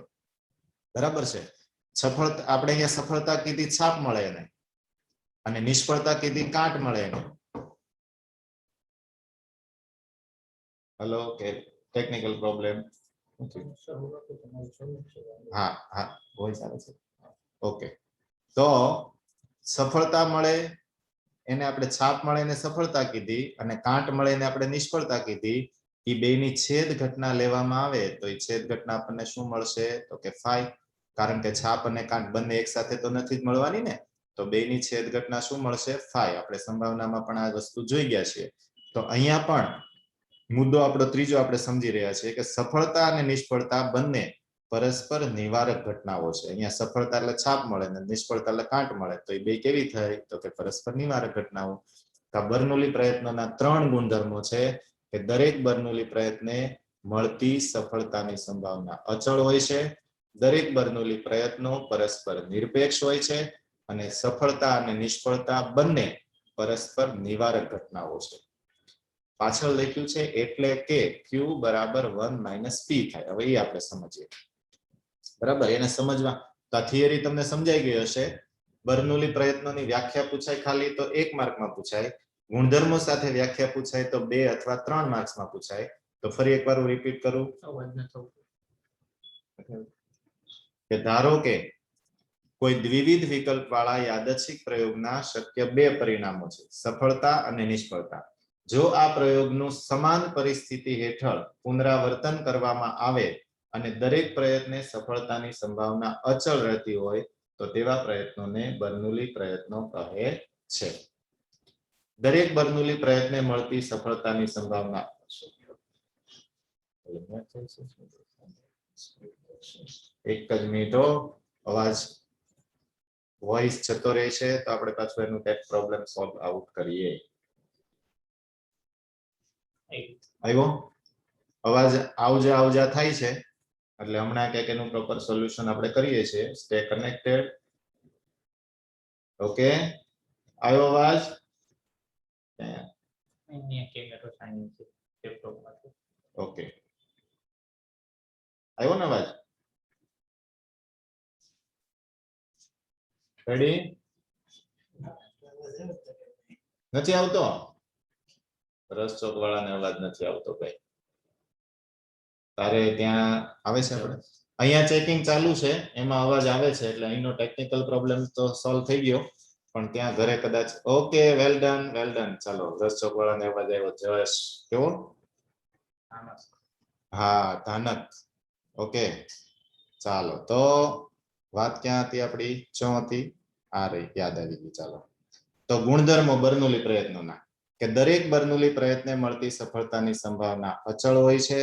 બરાબર છે? સફળતા આપણે અહીંયા સફળતા કીધી છાપ મળે એને, અને નિષ્ફળતા કીધી કાટ મળે એને. હેલો, કે ટેકનિકલ પ્રોબ્લેમ? હા હા, વોઇસ આવે છે. ઓકે, તો સફળતા મળે એને આપણે છાપ મળે એને સફળતા કીધી, અને કાંટ મળે એને આપણે નિષ્ફળતા કીધી. એ બેની છેદ ઘટના લેવામાં આવે તો એ છેદ ઘટના આપણને શું મળશે? તો કે phi. કારણ કે છાપ અને કાંટ બંને એક સાથે તો નથી જ મળવાની ને, તો બેની છેદ ઘટના શું મળશે? phi. આપણે સંભાવનામાં પણ આ વસ્તુ જોઈ ગયા છીએ. તો અહીંયા પણ મુદ્દો આપણો ત્રીજો આપણે સમજી રહ્યા છીએ કે સફળતા અને નિષ્ફળતા બંને પરસ્પર નિવારક ઘટનાઓ છે. અહીંયા સફળતા એટલે છાપ મળે ને નિષ્ફળતા એટલે કાંટ મળે, તો એ બે કેવી થાય? તો કે પરસ્પર નિવારક ઘટનાઓ. બર્નોલી પ્રયત્નોના ત્રણ ગુણધર્મો છે કે દરેક બર્નોલી પ્રયત્ને મળતી સફળતાની સંભાવના અચળ હોય છે, દરેક બર્નોલી પ્રયત્નો પરસ્પર નિરપેક્ષ હોય છે, અને સફળતા અને નિષ્ફળતા બંને પરસ્પર નિવારક ઘટનાઓ છે. પાછળ લખ્યું છે એટલે કે Q બરાબર 1 - P થાય. હવે એ આપણે સમજીએ. બરાબર, એને સમજવા તો થિયરી તમને સમજાઈ ગઈ હશે. બર્નોલી પ્રયત્નોની વ્યાખ્યા પૂછાય ખાલી તો 1 માર્કમાં પૂછાય, ગુણધર્મો સાથે વ્યાખ્યા પૂછાય તો 2 અથવા 3 માર્ક્સમાં પૂછાય. તો ફરી એકવાર હું રિપીટ કરું કે ધારો કે કોઈ દ્વિવિધ વિકલ્પ વાળા યાદચ્છિક પ્રયોગના શક્ય બે પરિણામો છે, સફળતા અને નિષ્ફળતા. જો આ પ્રયોગનું સમાન પરિસ્થિતિ હેઠળ પુનરાવર્તન કરવામાં આવે અને દરેક પ્રયત્ને સફળતાની સંભાવના અચળ રહેતી હોય તો તેવા પ્રયત્નોને બર્નૌલી પ્રયત્નો કહે છે. દરેક બર્નૌલી પ્રયત્ને મળતી સફળતાની સંભાવના એક જ મિનિટો અવાજ વોઇસ જતો રહે છે તો આપણે પાછું એનું ટેક પ્રોબ્લેમ સોલ્વ આઉટ કરીએ. આવ્યો અવાજ આવજા થાય છે એટલે હમણાં કંઈક એનું પ્રોપર સોલ્યુશન આપણે કરીએ છીએ. Stay connected. ઓકે આવ્યો અવાજ? ઓકે આવ્યો ને અવાજ? રેડી? નથી આવતો? રસ ચોક વાળાને અવાજ નથી આવતો ભાઈ. તારે ત્યાં આવે છે? આપણે અહીંયા ચેકિંગ ચાલુ છે એમાં અવાજ આવે છે એટલે અહીંનો ટેકનિકલ પ્રોબ્લેમ તો સોલ્વ થઈ ગયો પણ ત્યાં ઘરે કદાચ. Okay well done. ચાલો રસ ચોક વાળાને અવાજ આવ્યો. જયેશ કેવો? હા ધાનક. ઓકે ચાલો તો વાત ક્યાં હતી આપણી? હતી આ રહી, યાદ આવી ગઈ. ચાલો તો ગુણધર્મો બર્નૌલી પ્રયત્નોના કે દરેક બર્નૌલી પ્રયત્ને મળતી સફળતાની સંભાવના અચળ હોય છે.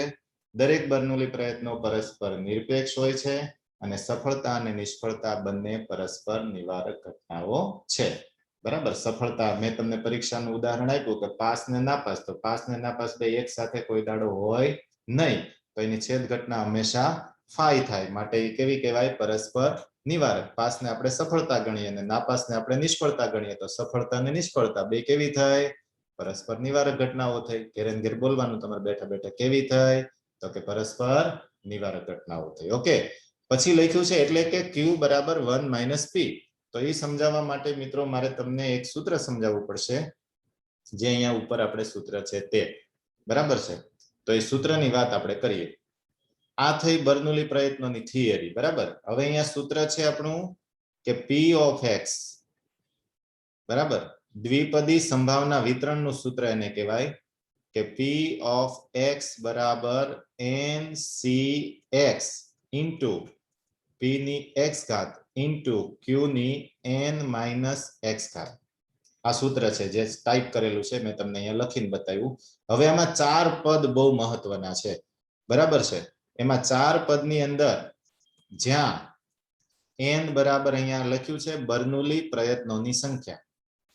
દરેક બર્નૌલી પ્રયત્નો પરસ્પર નિરપેક્ષ હોય છે અને સફળતા અને નિષ્ફળતા બંને પરસ્પર નિવારક ઘટનાઓ છે. બરાબર. સફળતા મેં તમને પરીક્ષાનું ઉદાહરણ આપ્યું કે પાસ ને નાપાસ, તો પાસ ને નાપાસ બે એક સાથે કોઈ દાડો હોય નહીં તો એની છેદ ઘટના હંમેશા ફાઈ થાય માટે એ કેવી કહેવાય? પરસ્પર નિવારક. પાસને આપણે સફળતા ગણીએ અને નાપાસને આપણે નિષ્ફળતા ગણીએ તો સફળતા અને નિષ્ફળતા બે કેવી થાય? પરસ્પર નિવારક ઘટનાઓ થઈ. ઘેર ઘેર બોલવાનું તમારે બેઠા બેઠા. કેવી થાય? તો કે પરસ્પર નિવારક ઘટનાઓ થઈ. ઓકે પછી લખ્યું છે એટલે કે Q બરાબર 1 - P. તો એ સમજાવવા માટે મિત્રો મારે તમને એક સૂત્ર સમજાવવું પડશે જે અહીંયા ઉપર આપણે સૂત્ર છે તે. બરાબર છે? તો એ સૂત્રની વાત આપણે કરીએ. આ થઈ બર્નૌલી પ્રયત્નોની થિયરી. બરાબર. હવે અહીંયા સૂત્ર છે આપણું કે P of x બરાબર દ્વિપદી સંભાવના વિતરણનું સૂત્ર એને કહેવાય કે P of x બરાબર NCx ઇન્ટુ P ની x ઘાત ઇન્ટુ Q ની n - x ઘાત. આ સૂત્ર છે જે ટાઈપ કરેલું છે મેં તમને અહીંયા લખીને બતાવ્યું. હવે આમાં 4 પદ બહુ મહત્વના છે. બરાબર છે? એમાં 4 પદની અંદર જ્યાં n બરાબર અહીંયા લખ્યું છે બર્નૌલી પ્રયત્નોની સંખ્યા.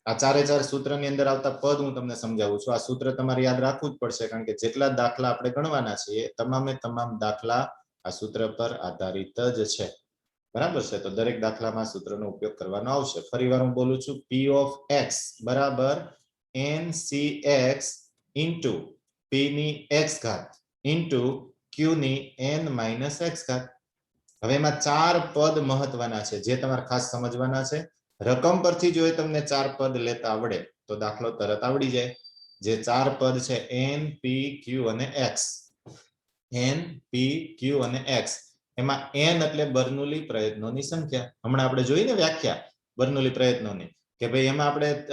આ 4 સૂત્રની અંદર આવતા પદ હું તમને સમજાવું છું. આ સૂત્ર તમારે યાદ રાખવું જ પડશે કારણ કે જેટલા દાખલા આપણે ગણવાના છીએ તમામે તમામ દાખલા આ સૂત્ર પર આધારિત જ છે. બરાબર છે? તો દરેક દાખલામાં સૂત્રનો ઉપયોગ કરવાનો આવશે. ફરીવાર હું બોલું છું P of x બરાબર NCx ઇન્ટુ P ની x ઘાત ઇન્ટુ Q ની n - x ઘાત. હવે એમાં 4 પદ મહત્વના છે જે તમારે ખાસ સમજવાના છે. રકમ પરથી જો તમને 4 પદ લેતા આવડે તો દાખલો તરત આવડી જાય. જે 4 પદ છે n, p, q અને x. n, p, q અને x. એમાં n એટલે બર્નૌલી પ્રયત્નોની સંખ્યા. હમણાં આપણે જોઈ ને વ્યાખ્યા બર્નૌલી પ્રયત્નોની કે ભાઈ એમાં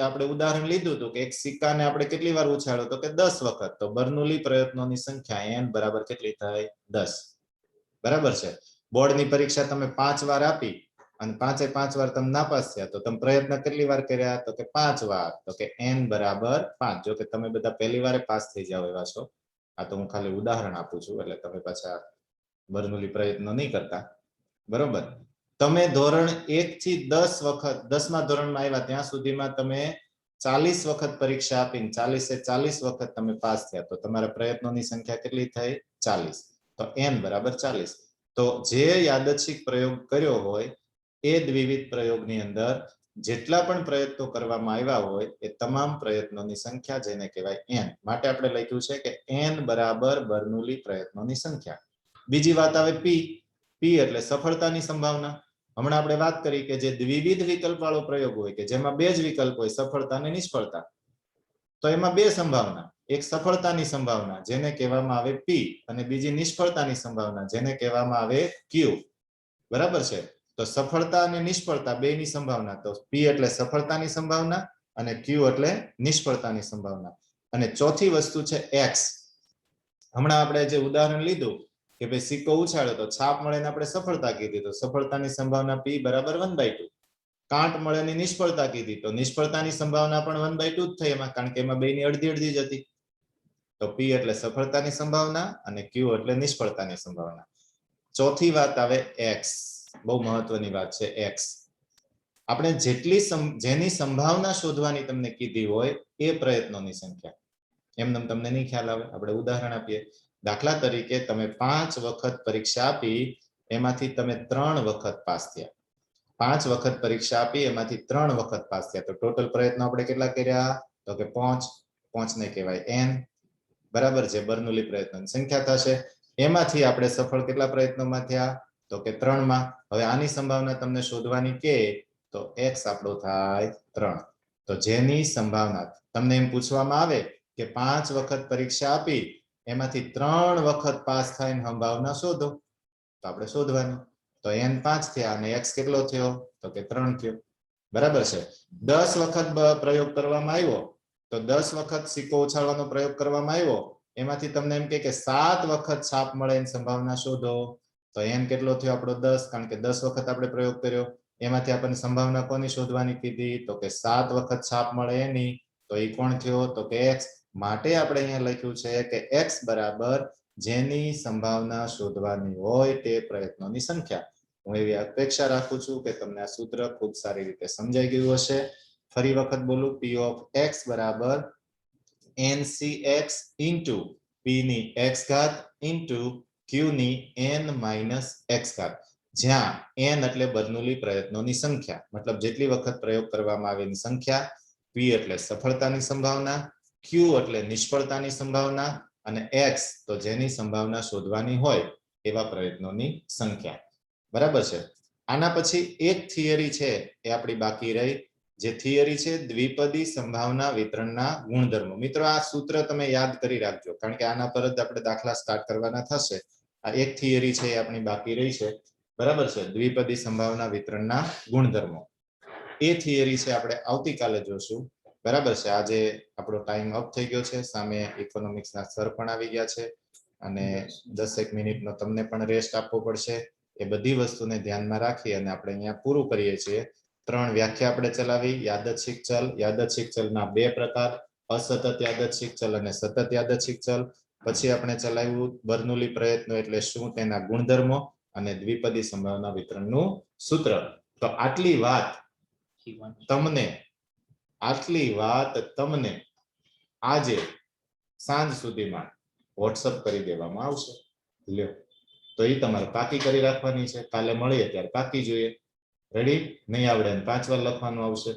આપણે ઉદાહરણ લીધું હતું કે એક સિક્કાને આપણે કેટલી વાર ઉછાળ્યો તો કે 10 વખત. તો બર્નૌલી પ્રયત્નોની સંખ્યા n બરાબર કેટલી થાય? 10. બરાબર છે? બોર્ડની પરીક્ષા તમે 5 વાર આપી અને 5 વાર તમે નાપાસ થયા તો તમે પ્રયત્ન કેટલી વાર કર્યા? તો કે 5 વાર. તો કે n બરાબર 5. જો કે તમે બધા પહેલી વારે પાસ થઈ જાવ એવા છો. આ તો હું ખાલી ઉદાહરણ આપું છું એટલે તમે પાછા બર્નૌલી પ્રયત્નો નહીં કરતા. બરોબર. તમે ધોરણ 1 થી 10 વખત 10મા ધોરણમાં આવ્યા ત્યાં સુધીમાં તમે 40 વખત પરીક્ષા આપીને 40 વખત તમે પાસ થયા તો તમારા પ્રયત્નોની સંખ્યા કેટલી થઈ? 40. તો n બરાબર 40. તો જે યાદચ્છિક પ્રયોગ કર્યો હોય એ દ્વિવિધ પ્રયોગની અંદર જેટલા પણ પ્રયત્નો કરવામાં આવ્યા હોય એ તમામ પ્રયત્નોની સંખ્યા જેને કહેવાય n. માટે આપણે લખ્યું છે કે n બરાબર બર્નૌલી પ્રયત્નોની સંખ્યા. બીજી વાત આવે p. p એટલે સફળતાની સંભાવના. હમણાં આપણે વાત કરી કે જે દ્વિવિધ વિકલ્પ વાળો પ્રયોગ હોય કે જેમાં બે જ વિકલ્પ હોય સફળતા અને નિષ્ફળતા તો એમાં બે સંભાવના. એક સફળતાની સંભાવના જેને કહેવામાં આવે p અને બીજી નિષ્ફળતાની સંભાવના જેને કહેવામાં આવે q. બરાબર છે? તો સફળતા અને નિષ્ફળતા બેની સંભાવના. તો p એટલે સફળતાની સંભાવના અને q એટલે નિષ્ફળતાની સંભાવના. અને ચોથી વસ્તુ છે x. હમણાં આપણે જે ઉદાહરણ લીધું કે ભાઈ સિક્કો ઉછાળ્યો તો છાપ મળે ને આપણે સફળતા કીધી તો સફળતાની સંભાવના p બરાબર 1/2. કાંટ મળે ની નિષ્ફળતા કીધી તો નિષ્ફળતાની સંભાવના પણ 1/2 જ થઈ એમાં, કારણ કે એમાં બેની અડધી અડધી જ હતી. તો p એટલે સફળતાની સંભાવના અને q એટલે નિષ્ફળતાની સંભાવના. ચોથી વાત આવે x. બહુ મહત્વની વાત છે x. આપણે જેની સંભાવના શોધવાની તમને કીધી હોય એ પ્રયત્નોની સંખ્યા. એમને તમને નહીં ખ્યાલ આવે. આપણે ઉદાહરણ આપીએ. દાખલા તરીકે તમે 5 વખત પરીક્ષા આપી, એમાંથી તમે 3 વખત પાસ થયા. 5 વખત પરીક્ષા આપી, એમાંથી 3 વખત પાસ થયા. તો ટોટલ પ્રયત્નો આપણે કેટલા કર્યા? તો કે 5 ને કહેવાય n. બરાબર છે, બર્નોલી પ્રયત્નોની સંખ્યા થશે. એમાંથી આપણે સફળ કેટલા પ્રયત્નોમાં થયા? તો કે 3 માં. હવે આની સંભાવના તમને શોધવાની કે તો x આપણો થાય 3. તો જેની સંભાવના તમને એમ પૂછવામાં આવે કે 5 વખત પરીક્ષા આપી, એમાંથી 3 વખત પાસ થઈને સંભાવના શોધો, તો આપણે શોધવાની. તો n 5 થયા અને x કેટલો થયો? તો કે 3 થયો. બરાબર છે. 10 વખત પ્રયોગ કરવામાં આવ્યો, તો 10 વખત સિક્કો ઉછાળવાનો પ્રયોગ કરવામાં આવ્યો, એમાંથી તમને એમ કે 7 વખત છાપ મળે એની સંભાવના શોધો. તો n કેટલો થયો આપણો? 10, કારણ કે 10 વખત આપણે પ્રયોગ કર્યો. એમાંથી આપણને સંભાવના કોની શોધવાની કીધી? તો કે 7 વખત છાપ મળે એની. તો એ કોણ થયો? તો કે x. માટે આપણે અહીંયા લખ્યું છે કે x બરાબર જેની સંભાવના શોધવાની હોય તે પ્રયત્નોની સંખ્યા. હું એવી અપેક્ષા રાખું છું કે તમને આ સૂત્ર ખૂબ સારી રીતે સમજાઈ ગયું હશે. ફરી વખત બોલું, p of x બરાબર ncx into p ની x ઘાત into q ની n minus x ઘાત. જ્યાં n એટલે બર્નોલી પ્રયત્નોની સંખ્યા, મતલબ જેટલી વખત પ્રયોગ કરવામાં આવે એની સંખ્યા, p એટલે સફળતાની સંભાવના, q એટલે નિષ્ફળતાની સંભાવના અને x તો જેની સંભાવના શોધવાની હોય એવા પ્રયત્નોની સંખ્યા. બરાબર છે. આના પછી એક થિયરી છે એ આપણી બાકી રહી, જે થિયરી છે દ્વિપદી સંભાવના વિતરણના ગુણધર્મો. મિત્રો આ સૂત્ર તમે યાદ કરી રાખજો, કારણ કે આના પર જ આપણે દાખલા સ્ટાર્ટ કરવાના થશે. આ એક થિયરી છે એ આપણી બાકી રહી છે. બરાબર છે, દ્વિપદી સંભાવના વિતરણના ગુણધર્મો. એ થિયરી છે આપણે આવતીકાલે જોશું. બરાબર છે. આજે આપણો ટાઈમ અપ થઈ ગયો છે, સામે ઇકોનોમિક્સના સર પણ આવી ગયા છે અને 10 મિનિટનો તમને પણ રેસ્ટ આપવો પડશે. એ બધી વસ્તુને ધ્યાનમાં રાખી અને આપણે અહીંયા પૂરું કરીએ છીએ. 3 વ્યાખ્યા આપણે ચલાવી. યાદચ્છિક ચલ. યાદચ્છિક ચલના 2 પ્રકાર, અસતત યાદચ્છિક ચલ અને સતત યાદચ્છિક ચલ. પછી આપણે ચલાવ્યું બર્નોલી પ્રયત્નો એટલે શું, તેના ગુણધર્મો અને દ્વિપદી સંભાવના વિતરણનું સૂત્ર. તો આટલી વાત તમને આજે સાંજ સુધીમાં વોટ્સઅપ કરી દેવામાં આવશે. લ્યો, તો એ તમારે પાકી કરી રાખવાની છે. કાલે મળીએ ત્યારે પાકી જોઈએ. રેડી? નહીં આવડે 5 વાર લખવાનું આવશે.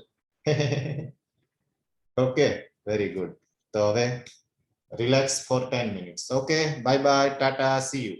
Okay, very good. તો હવે relax for 10 minutes. Okay, bye bye, ta-ta, see you.